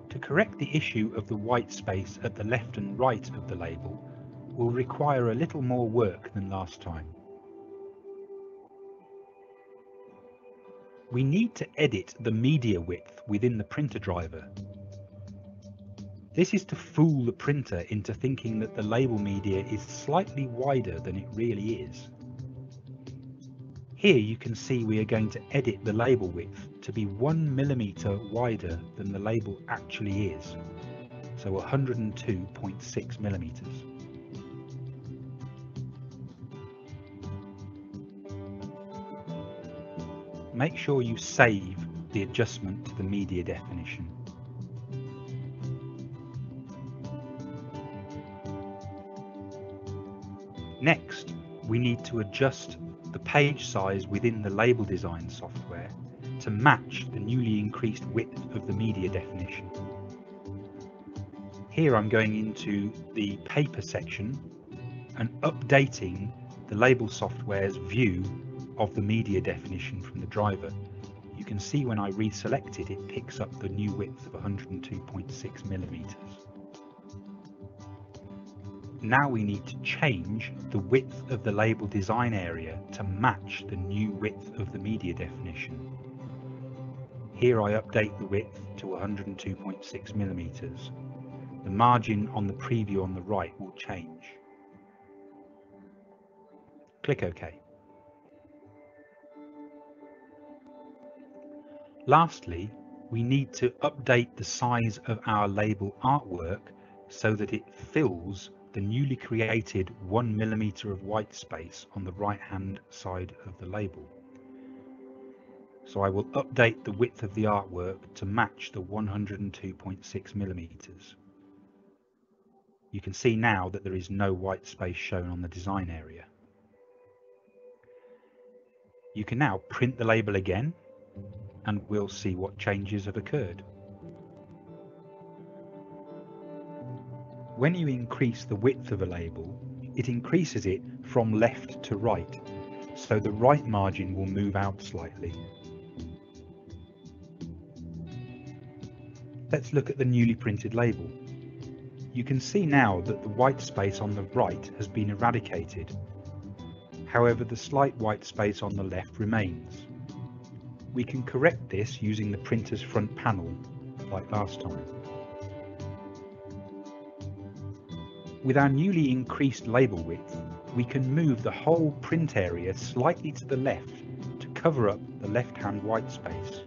To correct the issue of the white space at the left and right of the label will require a little more work than last time. We need to edit the media width within the printer driver. This is to fool the printer into thinking that the label media is slightly wider than it really is. Here you can see we are going to edit the label width to be 1mm wider than the label actually is, so 102.6mm. Make sure you save the adjustment to the media definition. Next, we need to adjust the page size within the label design software to match the newly increased width of the media definition. Here I'm going into the paper section and updating the label software's view of the media definition from the driver. You can see when I reselect it, it picks up the new width of 102.6mm. Now we need to change the width of the label design area to match the new width of the media definition. Here I update the width to 102.6mm. The margin on the preview on the right will change. Click OK. Lastly, we need to update the size of our label artwork so that it fills the newly created 1mm of white space on the right hand side of the label. So I will update the width of the artwork to match the 102.6mm. You can see now that there is no white space shown on the design area. You can now print the label again and we'll see what changes have occurred. When you increase the width of a label, it increases it from left to right, so the right margin will move out slightly. Let's look at the newly printed label. You can see now that the white space on the right has been eradicated. However, the slight white space on the left remains. We can correct this using the printer's front panel, like last time. With our newly increased label width, we can move the whole print area slightly to the left to cover up the left-hand white space.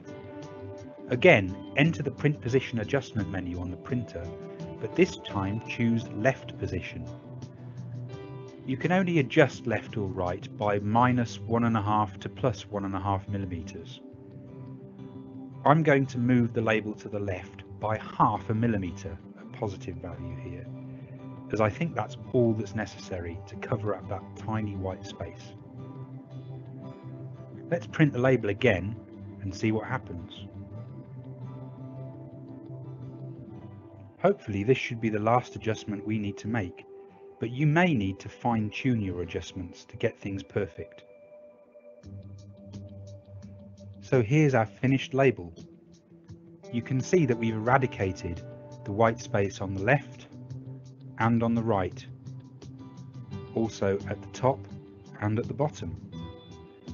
Again, enter the print position adjustment menu on the printer, but this time choose left position. You can only adjust left or right by -1.5 to +1.5 mm. I'm going to move the label to the left by 0.5 millimeter at positive value here, as I think that's all that's necessary to cover up that tiny white space. Let's print the label again and see what happens. Hopefully this should be the last adjustment we need to make, but you may need to fine-tune your adjustments to get things perfect. So here's our finished label. You can see that we've eradicated the white space on the left and on the right, also at the top and at the bottom.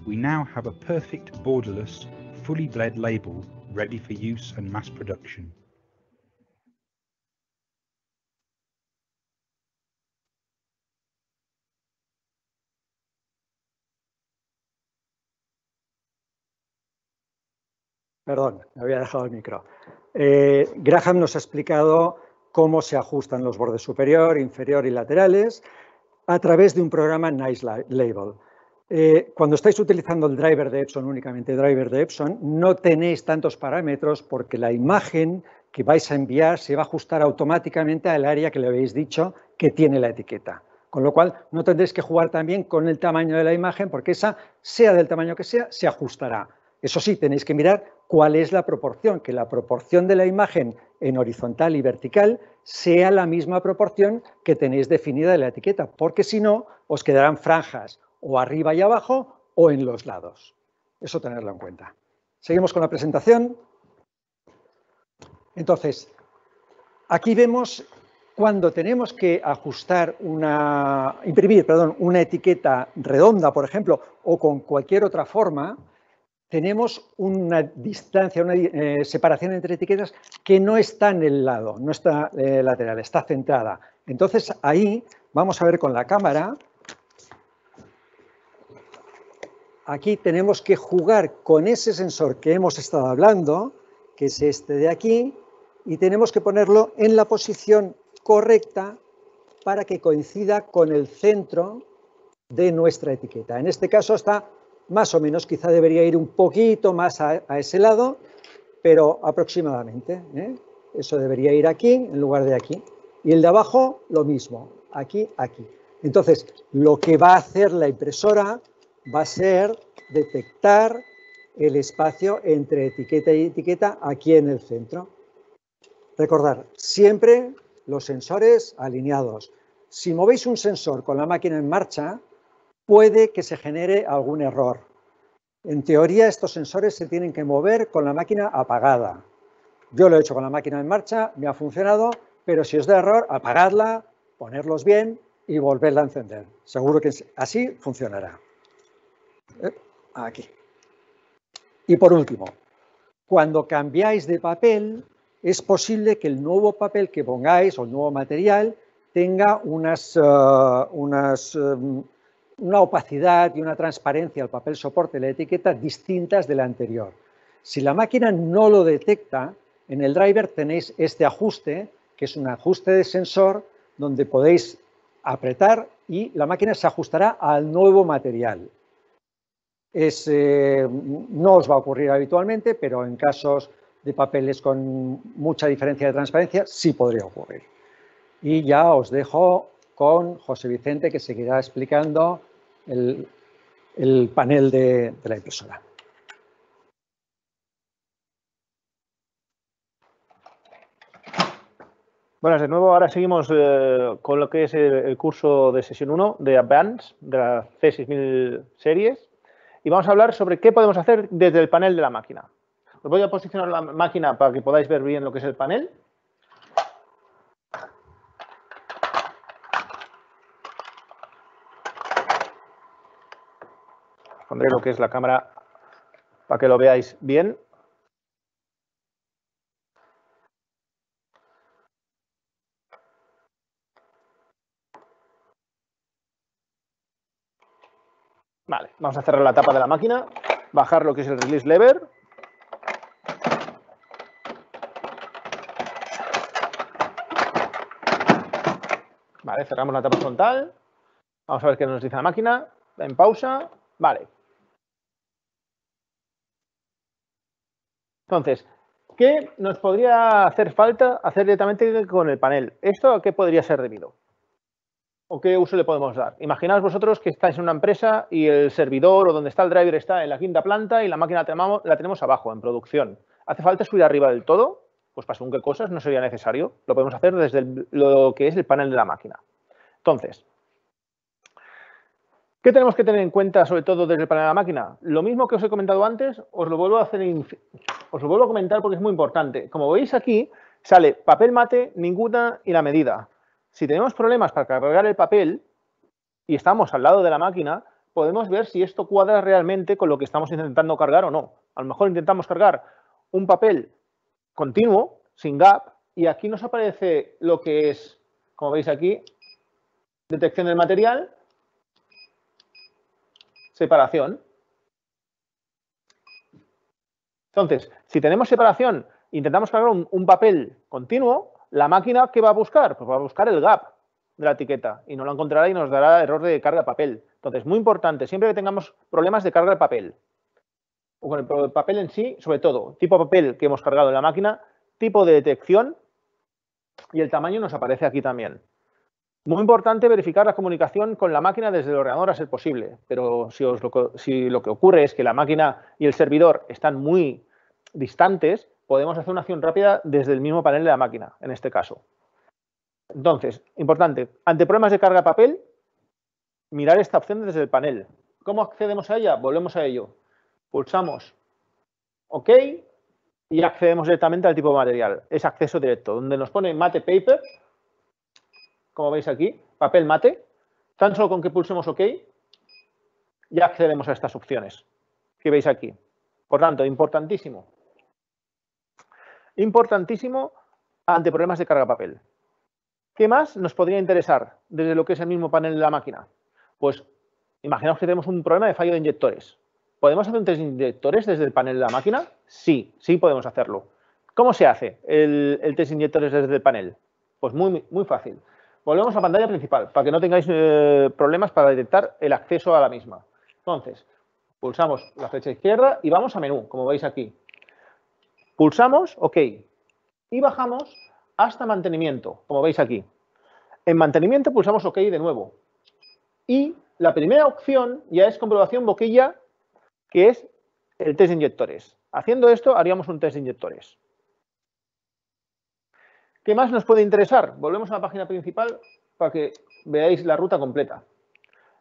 We now have a perfect borderless, fully bled label ready for use and mass production. Perdón, me había dejado el micro. Graham nos ha explicado cómo se ajustan los bordes superior, inferior y laterales a través de un programa Nice Label. Cuando estáis utilizando el driver de Epson, únicamente driver de Epson, no tenéis tantos parámetros porque la imagen que vais a enviar se va a ajustar automáticamente al área que le habéis dicho que tiene la etiqueta. Con lo cual, no tendréis que jugar también con el tamaño de la imagen porque esa, sea del tamaño que sea, se ajustará. Eso sí, tenéis que mirar cuál es la proporción, que la proporción de la imagen en horizontal y vertical sea la misma proporción que tenéis definida de la etiqueta, porque si no, os quedarán franjas o arriba y abajo o en los lados. Eso tenerlo en cuenta. Seguimos con la presentación. Entonces, aquí vemos cuando tenemos que ajustar imprimir una etiqueta redonda, por ejemplo, o con cualquier otra forma, tenemos una distancia, una separación entre etiquetas que no está en el lado, no está lateral, está centrada. Entonces, ahí vamos a ver con la cámara. Aquí tenemos que jugar con ese sensor que hemos estado hablando, que es este de aquí, y tenemos que ponerlo en la posición correcta para que coincida con el centro de nuestra etiqueta. En este caso está más o menos, quizá debería ir un poquito más a ese lado, pero aproximadamente. Eso debería ir aquí en lugar de aquí. Y el de abajo, lo mismo, aquí, aquí. Entonces, lo que va a hacer la impresora va a ser detectar el espacio entre etiqueta y etiqueta aquí en el centro. Recordar, siempre los sensores alineados. Si movéis un sensor con la máquina en marcha, puede que se genere algún error. En teoría, estos sensores se tienen que mover con la máquina apagada. Yo lo he hecho con la máquina en marcha, me ha funcionado, pero si os da error, apagadla, ponerlos bien y volverla a encender. Seguro que así funcionará. Aquí. Y por último, cuando cambiáis de papel, es posible que el nuevo papel que pongáis o el nuevo material tenga una opacidad y una transparencia al papel soporte de la etiqueta distintas de la anterior. Si la máquina no lo detecta, en el driver tenéis este ajuste, que es un ajuste de sensor, donde podéis apretar y la máquina se ajustará al nuevo material. No os va a ocurrir habitualmente, pero en casos de papeles con mucha diferencia de transparencia sí podría ocurrir. Y ya os dejo con José Vicente, que seguirá explicando el panel de la impresora. Buenas de nuevo. Ahora seguimos con lo que es el curso de sesión 1 de Advance, de la C6000 series. Y vamos a hablar sobre qué podemos hacer desde el panel de la máquina. Os voy a posicionar la máquina para que podáis ver bien lo que es el panel. Os pondré lo que es la cámara para que lo veáis bien. Vale, vamos a cerrar la tapa de la máquina, bajar lo que es el release lever. Vale, cerramos la tapa frontal. Vamos a ver qué nos dice la máquina. En pausa. Vale. Entonces, ¿qué nos podría hacer falta hacer directamente con el panel? ¿Esto a qué podría ser debido? ¿O qué uso le podemos dar? Imaginaos vosotros que estáis en una empresa y el servidor o donde está el driver está en la 5ª planta y la máquina la tenemos abajo, en producción. ¿Hace falta subir arriba del todo? Pues para según qué cosas no sería necesario. Lo podemos hacer desde lo que es el panel de la máquina. Entonces, ¿qué tenemos que tener en cuenta, sobre todo desde el panel de la máquina? Lo mismo que os he comentado antes, os lo vuelvo a comentar porque es muy importante. Como veis aquí, sale papel mate, ninguna y la medida. Si tenemos problemas para cargar el papel y estamos al lado de la máquina, podemos ver si esto cuadra realmente con lo que estamos intentando cargar o no. A lo mejor intentamos cargar un papel continuo, sin gap, y aquí nos aparece lo que es, como veis aquí, detección del material, separación. Entonces, si tenemos separación e intentamos cargar un papel continuo, la máquina, ¿qué va a buscar? Pues va a buscar el gap de la etiqueta y no lo encontrará y nos dará error de carga de papel. Entonces, muy importante, siempre que tengamos problemas de carga de papel, o con el papel en sí, sobre todo, tipo de papel que hemos cargado en la máquina, tipo de detección y el tamaño nos aparece aquí también. Muy importante verificar la comunicación con la máquina desde el ordenador a ser posible, pero si lo que ocurre es que la máquina y el servidor están muy distantes, podemos hacer una acción rápida desde el mismo panel de la máquina, en este caso. Entonces, importante, ante problemas de carga de papel, mirar esta opción desde el panel. ¿Cómo accedemos a ella? Volvemos a ello. Pulsamos OK y accedemos directamente al tipo de material. Es acceso directo, donde nos pone Mate Paper, como veis aquí, papel mate. Tan solo con que pulsemos OK, ya accedemos a estas opciones que veis aquí. Por tanto, importantísimo. Importantísimo ante problemas de carga de papel. ¿Qué más nos podría interesar desde lo que es el mismo panel de la máquina? Pues imaginaos que tenemos un problema de fallo de inyectores. ¿Podemos hacer un test de inyectores desde el panel de la máquina? Sí, sí podemos hacerlo. ¿Cómo se hace el test de inyectores desde el panel? Pues muy fácil. Volvemos a pantalla principal para que no tengáis problemas para detectar el acceso a la misma. Entonces, pulsamos la flecha izquierda y vamos a menú, como veis aquí. Pulsamos OK y bajamos hasta mantenimiento, como veis aquí. En mantenimiento pulsamos OK de nuevo. Y la primera opción ya es comprobación boquilla, que es el test de inyectores. Haciendo esto haríamos un test de inyectores. ¿Qué más nos puede interesar? Volvemos a la página principal para que veáis la ruta completa.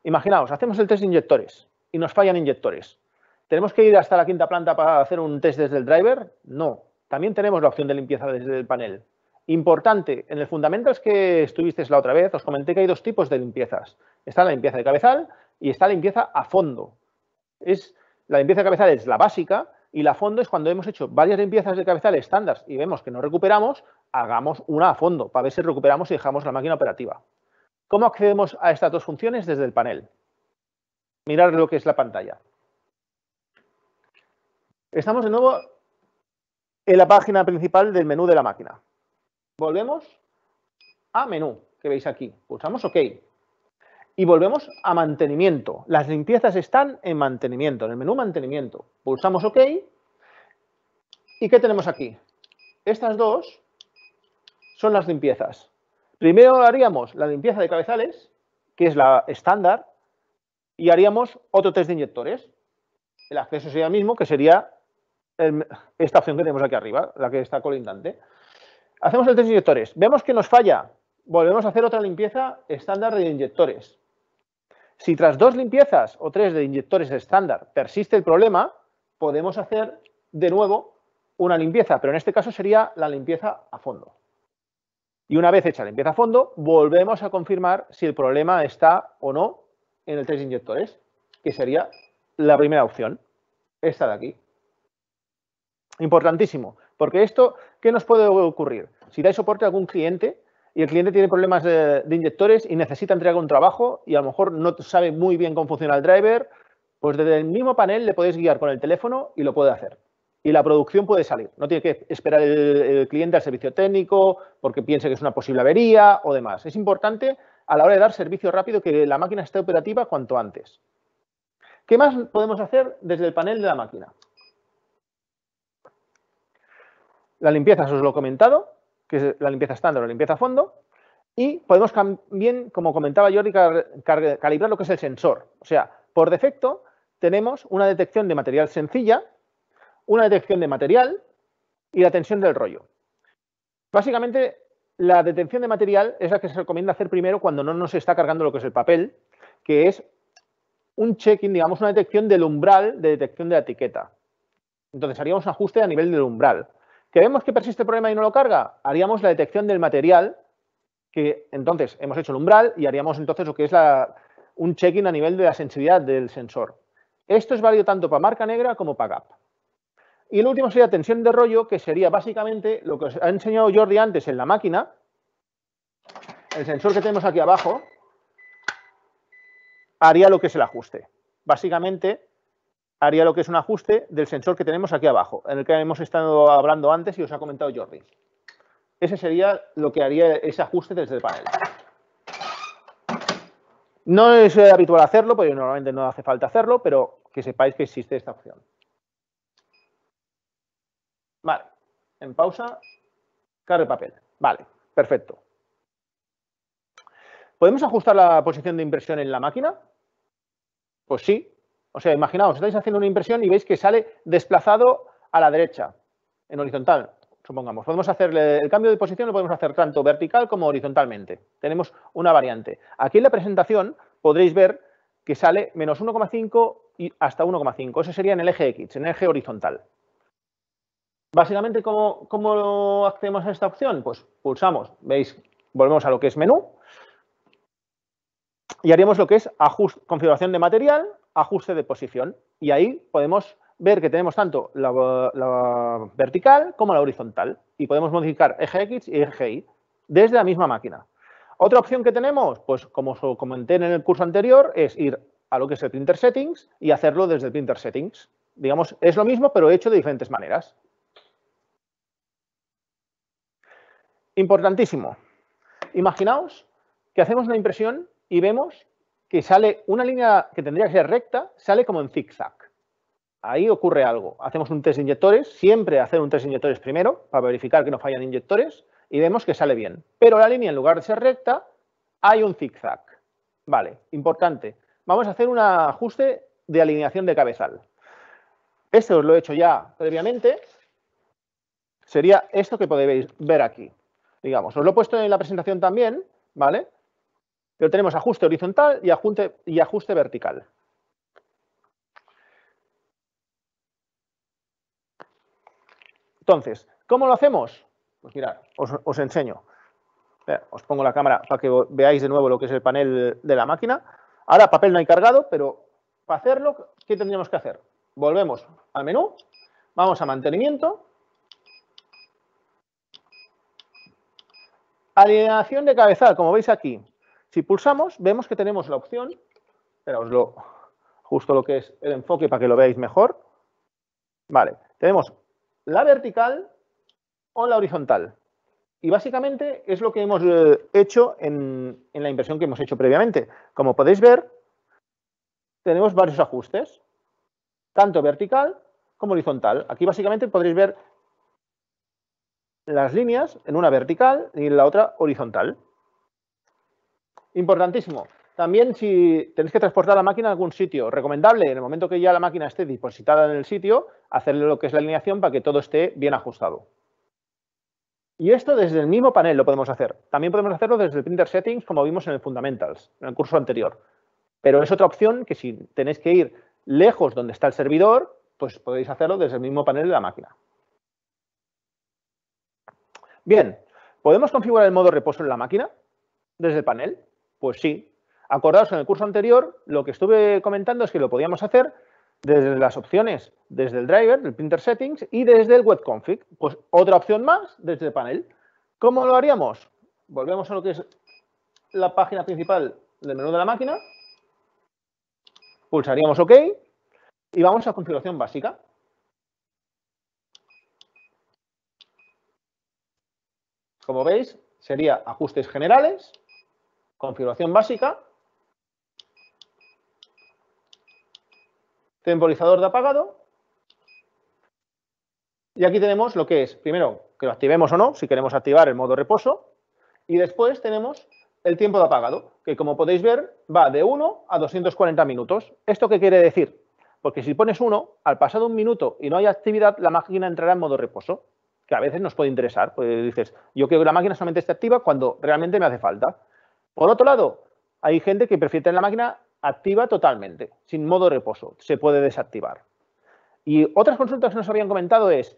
Imaginaos, hacemos el test de inyectores y nos fallan inyectores. ¿Tenemos que ir hasta la 5ª planta para hacer un test desde el driver? No. También tenemos la opción de limpieza desde el panel. Importante, en el Fundamentals que estuvisteis la otra vez, os comenté que hay dos tipos de limpiezas. Está la limpieza de cabezal y está la limpieza a fondo. La limpieza de cabezal es la básica y la a fondo es cuando hemos hecho varias limpiezas de cabezal estándar y vemos que no recuperamos, hagamos una a fondo para ver si recuperamos y dejamos la máquina operativa. ¿Cómo accedemos a estas dos funciones desde el panel? Mirad lo que es la pantalla. Estamos de nuevo en la página principal del menú de la máquina. Volvemos a menú, que veis aquí. Pulsamos OK. Y volvemos a mantenimiento. Las limpiezas están en mantenimiento, en el menú mantenimiento. Pulsamos OK. ¿Y qué tenemos aquí? Estas dos son las limpiezas. Primero haríamos la limpieza de cabezales, que es la estándar, y haríamos otro test de inyectores. El acceso sería el mismo, que sería esta opción que tenemos aquí arriba, la que está colindante. Hacemos el test de inyectores. Vemos que nos falla. Volvemos a hacer otra limpieza estándar de inyectores. Si tras 2 limpiezas o 3 de inyectores estándar persiste el problema, podemos hacer de nuevo una limpieza, pero en este caso sería la limpieza a fondo. Y una vez hecha la limpieza a fondo, volvemos a confirmar si el problema está o no en el test de inyectores, que sería la primera opción, esta de aquí. Importantísimo, porque esto, ¿qué nos puede ocurrir? Si dais soporte a algún cliente y el cliente tiene problemas de inyectores y necesita entregar un trabajo y a lo mejor no sabe muy bien cómo funciona el driver, pues desde el mismo panel le podéis guiar con el teléfono y lo puede hacer. Y la producción puede salir. No tiene que esperar el cliente al servicio técnico porque piense que es una posible avería o demás. Es importante a la hora de dar servicio rápido que la máquina esté operativa cuanto antes. ¿Qué más podemos hacer desde el panel de la máquina? La limpieza, os lo he comentado, que es la limpieza estándar o la limpieza a fondo. Y podemos también, como comentaba Jordi, calibrar lo que es el sensor. O sea, por defecto tenemos una detección de material sencilla, una detección de material y la tensión del rollo. Básicamente, la detección de material es la que se recomienda hacer primero cuando no nos está cargando lo que es el papel, que es un check-in, digamos, una detección del umbral de detección de la etiqueta. Entonces, haríamos un ajuste a nivel del umbral. ¿Que vemos que persiste el problema y no lo carga? Haríamos la detección del material, que entonces hemos hecho el umbral y haríamos entonces lo que es un check-in a nivel de la sensibilidad del sensor. Esto es válido tanto para marca negra como para gap. Y el último sería tensión de rollo, que sería básicamente lo que os ha enseñado Jordi antes en la máquina. El sensor que tenemos aquí abajo haría lo que es el ajuste. Básicamente haría lo que es un ajuste del sensor que tenemos aquí abajo, en el que hemos estado hablando antes y os ha comentado Jordi. Ese sería lo que haría ese ajuste desde el panel. No es habitual hacerlo, porque normalmente no hace falta hacerlo, pero que sepáis que existe esta opción. Vale, en pausa, cargue papel. Vale, perfecto. ¿Podemos ajustar la posición de impresión en la máquina? Pues sí. O sea, imaginaos, estáis haciendo una impresión y veis que sale desplazado a la derecha, en horizontal, supongamos. Podemos hacer el cambio de posición, lo podemos hacer tanto vertical como horizontalmente. Tenemos una variante. Aquí en la presentación podréis ver que sale menos 1,5 y hasta 1,5. Eso sería en el eje X, en el eje horizontal. Básicamente, ¿cómo accedemos a esta opción? Pues pulsamos, veis, volvemos a lo que es menú y haríamos lo que es configuración de material, ajuste de posición. Y ahí podemos ver que tenemos tanto la vertical como la horizontal y podemos modificar eje X y eje Y desde la misma máquina. Otra opción que tenemos, pues como os comenté en el curso anterior, es ir a lo que es el Printer Settings y hacerlo desde el Printer Settings. Digamos, es lo mismo, pero hecho de diferentes maneras. Importantísimo. Imaginaos que hacemos una impresión y vemos que sale una línea que tendría que ser recta, sale como en zigzag. Ahí ocurre algo. Hacemos un test de inyectores, siempre hacer un test de inyectores primero, para verificar que no fallan inyectores, y vemos que sale bien. Pero la línea, en lugar de ser recta, hay un zigzag. Vale, importante. Vamos a hacer un ajuste de alineación de cabezal. Este os lo he hecho ya previamente. Sería esto que podéis ver aquí. Digamos, os lo he puesto en la presentación también, ¿vale? Pero tenemos ajuste horizontal y ajuste vertical. Entonces, ¿cómo lo hacemos? Pues mirad, os enseño. Os pongo la cámara para que veáis de nuevo lo que es el panel de la máquina. Ahora papel no hay cargado, pero para hacerlo, ¿qué tendríamos que hacer? Volvemos al menú, vamos a mantenimiento. Alineación de cabezal, como veis aquí. Si pulsamos, vemos que tenemos la opción, espera, os lo justo lo que es el enfoque para que lo veáis mejor. Vale, tenemos la vertical o la horizontal. Y básicamente es lo que hemos hecho en la impresión que hemos hecho previamente. Como podéis ver, tenemos varios ajustes, tanto vertical como horizontal. Aquí básicamente podréis ver las líneas en una vertical y en la otra horizontal. Importantísimo. También si tenéis que transportar la máquina a algún sitio, recomendable en el momento que ya la máquina esté depositada en el sitio, hacerle lo que es la alineación para que todo esté bien ajustado. Y esto desde el mismo panel lo podemos hacer. También podemos hacerlo desde el Printer Settings, como vimos en el Fundamentals, en el curso anterior. Pero es otra opción que si tenéis que ir lejos donde está el servidor, pues podéis hacerlo desde el mismo panel de la máquina. Bien, ¿podemos configurar el modo reposo en la máquina desde el panel? Pues sí. Acordaos, en el curso anterior, lo que estuve comentando es que lo podíamos hacer desde las opciones, desde el driver, del Printer Settings y desde el Web Config. Pues otra opción más desde el panel. ¿Cómo lo haríamos? Volvemos a lo que es la página principal del menú de la máquina. Pulsaríamos OK y vamos a configuración básica. Como veis, sería ajustes generales, configuración básica, temporizador de apagado. Y aquí tenemos lo que es, primero, que lo activemos o no, si queremos activar el modo reposo. Y después tenemos el tiempo de apagado, que como podéis ver va de 1 a 240 minutos. ¿Esto qué quiere decir? Porque si pones 1, al pasado un minuto y no hay actividad, la máquina entrará en modo reposo, que a veces nos puede interesar. Pues dices, yo quiero que la máquina solamente esté activa cuando realmente me hace falta. Por otro lado, hay gente que prefiere tener la máquina activa totalmente, sin modo reposo. Se puede desactivar. Y otras consultas que nos habían comentado es,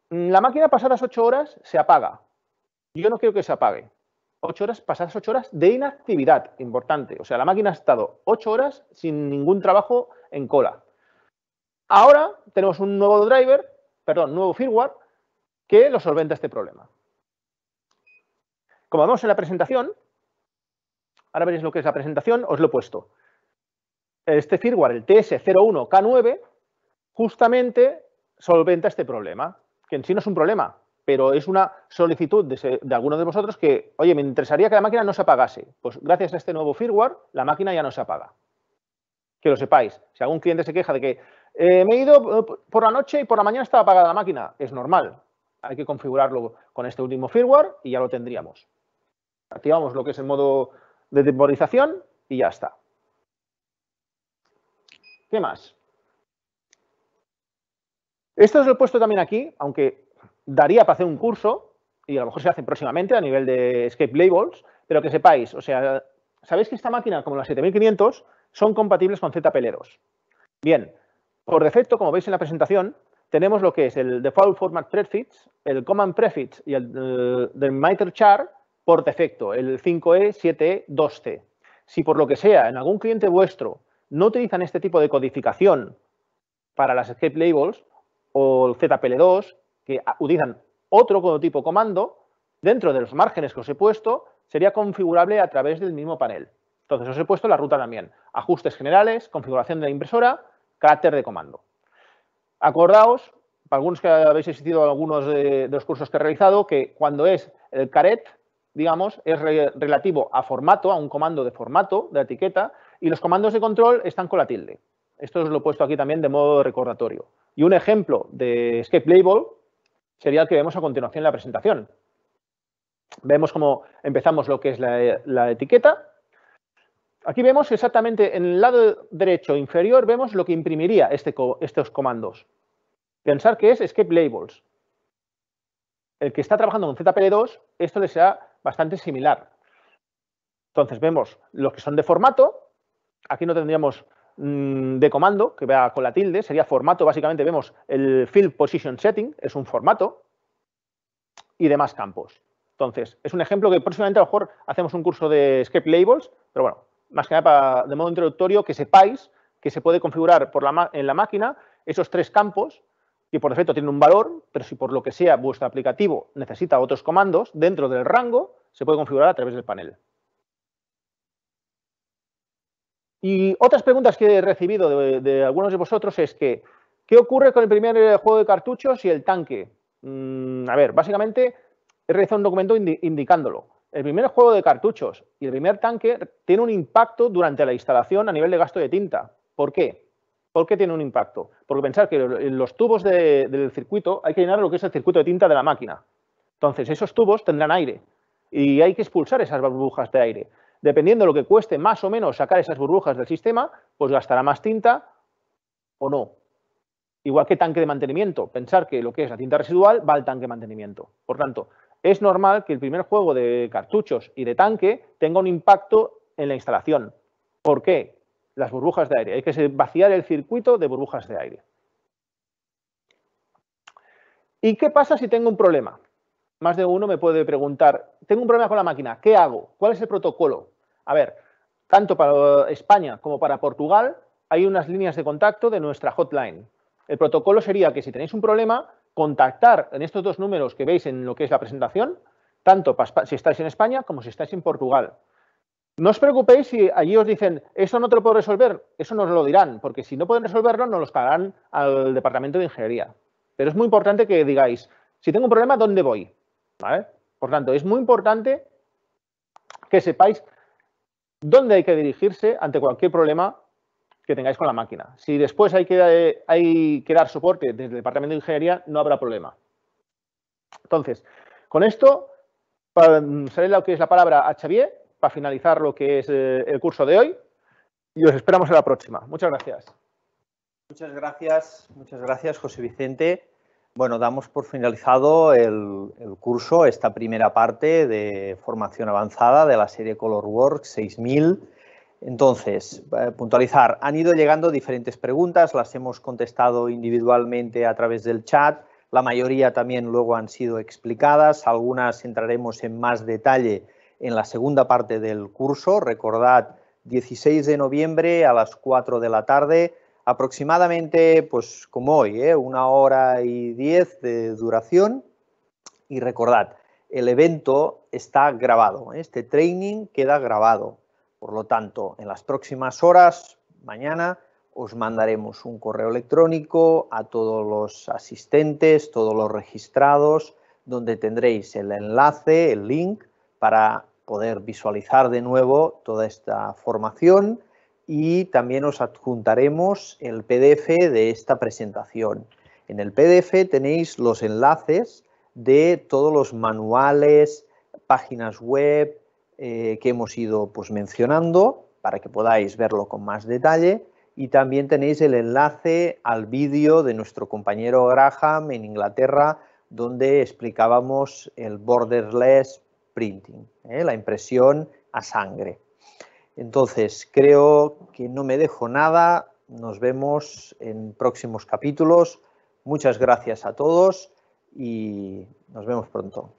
la máquina pasadas 8 horas se apaga. Yo no quiero que se apague. 8 horas, pasadas 8 horas de inactividad, importante. O sea, la máquina ha estado 8 horas sin ningún trabajo en cola. Ahora tenemos un nuevo nuevo firmware que lo solventa este problema. Como vemos en la presentación, ahora veréis lo que es la presentación, os lo he puesto. Este firmware, el TS01K9, justamente solventa este problema, que en sí no es un problema, pero es una solicitud de algunos de vosotros que, oye, me interesaría que la máquina no se apagase. Pues gracias a este nuevo firmware, la máquina ya no se apaga. Que lo sepáis. Si algún cliente se queja de que me he ido por la noche y por la mañana estaba apagada la máquina, es normal. Hay que configurarlo con este último firmware y ya lo tendríamos. Activamos lo que es el modo de temporización y ya está. ¿Qué más? Esto os lo he puesto también aquí, aunque daría para hacer un curso, y a lo mejor se hace próximamente a nivel de escape labels, pero que sepáis, o sea, sabéis que esta máquina, como la 7500, son compatibles con ZPL2. Bien, por defecto, como veis en la presentación, tenemos lo que es el Default Format Prefix, el Command Prefix y el del Meter Char por defecto, el 5E, 7E, 2C. Si por lo que sea, en algún cliente vuestro no utilizan este tipo de codificación para las escape labels o el ZPL2, que utilizan otro tipo de comando, dentro de los márgenes que os he puesto, sería configurable a través del mismo panel. Entonces os he puesto la ruta también. Ajustes generales, configuración de la impresora, carácter de comando. Acordaos, para algunos que habéis asistido a algunos de los cursos que he realizado, que cuando es el caret, digamos, es relativo a formato, a un comando de formato de la etiqueta, y los comandos de control están con la tilde. Esto os lo he puesto aquí también de modo recordatorio. Y un ejemplo de escape label sería el que vemos a continuación en la presentación. Vemos cómo empezamos lo que es la etiqueta. Aquí vemos exactamente en el lado derecho inferior, vemos lo que imprimiría estos comandos. Pensar que es escape labels. El que está trabajando con ZPL2, esto le será bastante similar. Entonces vemos los que son de formato. Aquí no tendríamos de comando, que vea con la tilde, sería formato. Básicamente vemos el Field Position Setting, es un formato, y demás campos. Entonces, es un ejemplo que próximamente a lo mejor hacemos un curso de escape labels, pero bueno, más que nada de modo introductorio, que sepáis que se puede configurar en la máquina esos 3 campos que por defecto tienen un valor, pero si por lo que sea vuestro aplicativo necesita otros comandos, dentro del rango se puede configurar a través del panel. Y otras preguntas que he recibido de algunos de vosotros es que, ¿qué ocurre con el primer juego de cartuchos y el tanque? A ver, básicamente he realizado un documento indicándolo. El primer juego de cartuchos y el primer tanque tiene un impacto durante la instalación a nivel de gasto de tinta. ¿Por qué? ¿Por qué tiene un impacto? Porque pensar que en los tubos del circuito hay que llenar lo que es el circuito de tinta de la máquina. Entonces, esos tubos tendrán aire y hay que expulsar esas burbujas de aire. Dependiendo de lo que cueste más o menos sacar esas burbujas del sistema, pues gastará más tinta o no. Igual que tanque de mantenimiento. Pensar que lo que es la tinta residual va al tanque de mantenimiento. Por tanto, es normal que el primer juego de cartuchos y de tanque tenga un impacto en la instalación. ¿Por qué? Las burbujas de aire. Hay que vaciar el circuito de burbujas de aire. ¿Y qué pasa si tengo un problema? Más de uno me puede preguntar, tengo un problema con la máquina, ¿qué hago? ¿Cuál es el protocolo? A ver, tanto para España como para Portugal hay unas líneas de contacto de nuestra hotline. El protocolo sería que si tenéis un problema, contactar en estos 2 números que veis en lo que es la presentación, tanto si estáis en España como si estáis en Portugal. No os preocupéis si allí os dicen, eso no te lo puedo resolver, eso nos lo dirán, porque si no pueden resolverlo, nos lo cargarán al departamento de ingeniería. Pero es muy importante que digáis, si tengo un problema, ¿dónde voy? ¿Vale? Por tanto, es muy importante que sepáis dónde hay que dirigirse ante cualquier problema que tengáis con la máquina. Si después hay que dar soporte desde el departamento de ingeniería, no habrá problema. Entonces, con esto, seré lo que es la palabra a Xavier para finalizar lo que es el curso de hoy y os esperamos en la próxima. Muchas gracias. Muchas gracias, José Vicente. Bueno, damos por finalizado el curso, esta primera parte de formación avanzada de la serie ColorWorks 6000. Entonces, puntualizar, han ido llegando diferentes preguntas, las hemos contestado individualmente a través del chat, la mayoría también luego han sido explicadas, algunas entraremos en más detalle en la segunda parte del curso. Recordad, 16 de noviembre a las 4 de la tarde, aproximadamente, pues como hoy, 1 hora y 10 de duración. Y recordad, el evento está grabado, este training queda grabado. Por lo tanto, en las próximas horas, mañana, os mandaremos un correo electrónico a todos los asistentes, todos los registrados, donde tendréis el enlace, el link, para poder visualizar de nuevo toda esta formación y también os adjuntaremos el PDF de esta presentación. En el PDF tenéis los enlaces de todos los manuales, páginas web que hemos ido pues, mencionando para que podáis verlo con más detalle y también tenéis el enlace al vídeo de nuestro compañero Graham en Inglaterra donde explicábamos el borderless printing, la impresión a sangre. Entonces, creo que no me dejo nada. Nos vemos en próximos capítulos. Muchas gracias a todos y nos vemos pronto.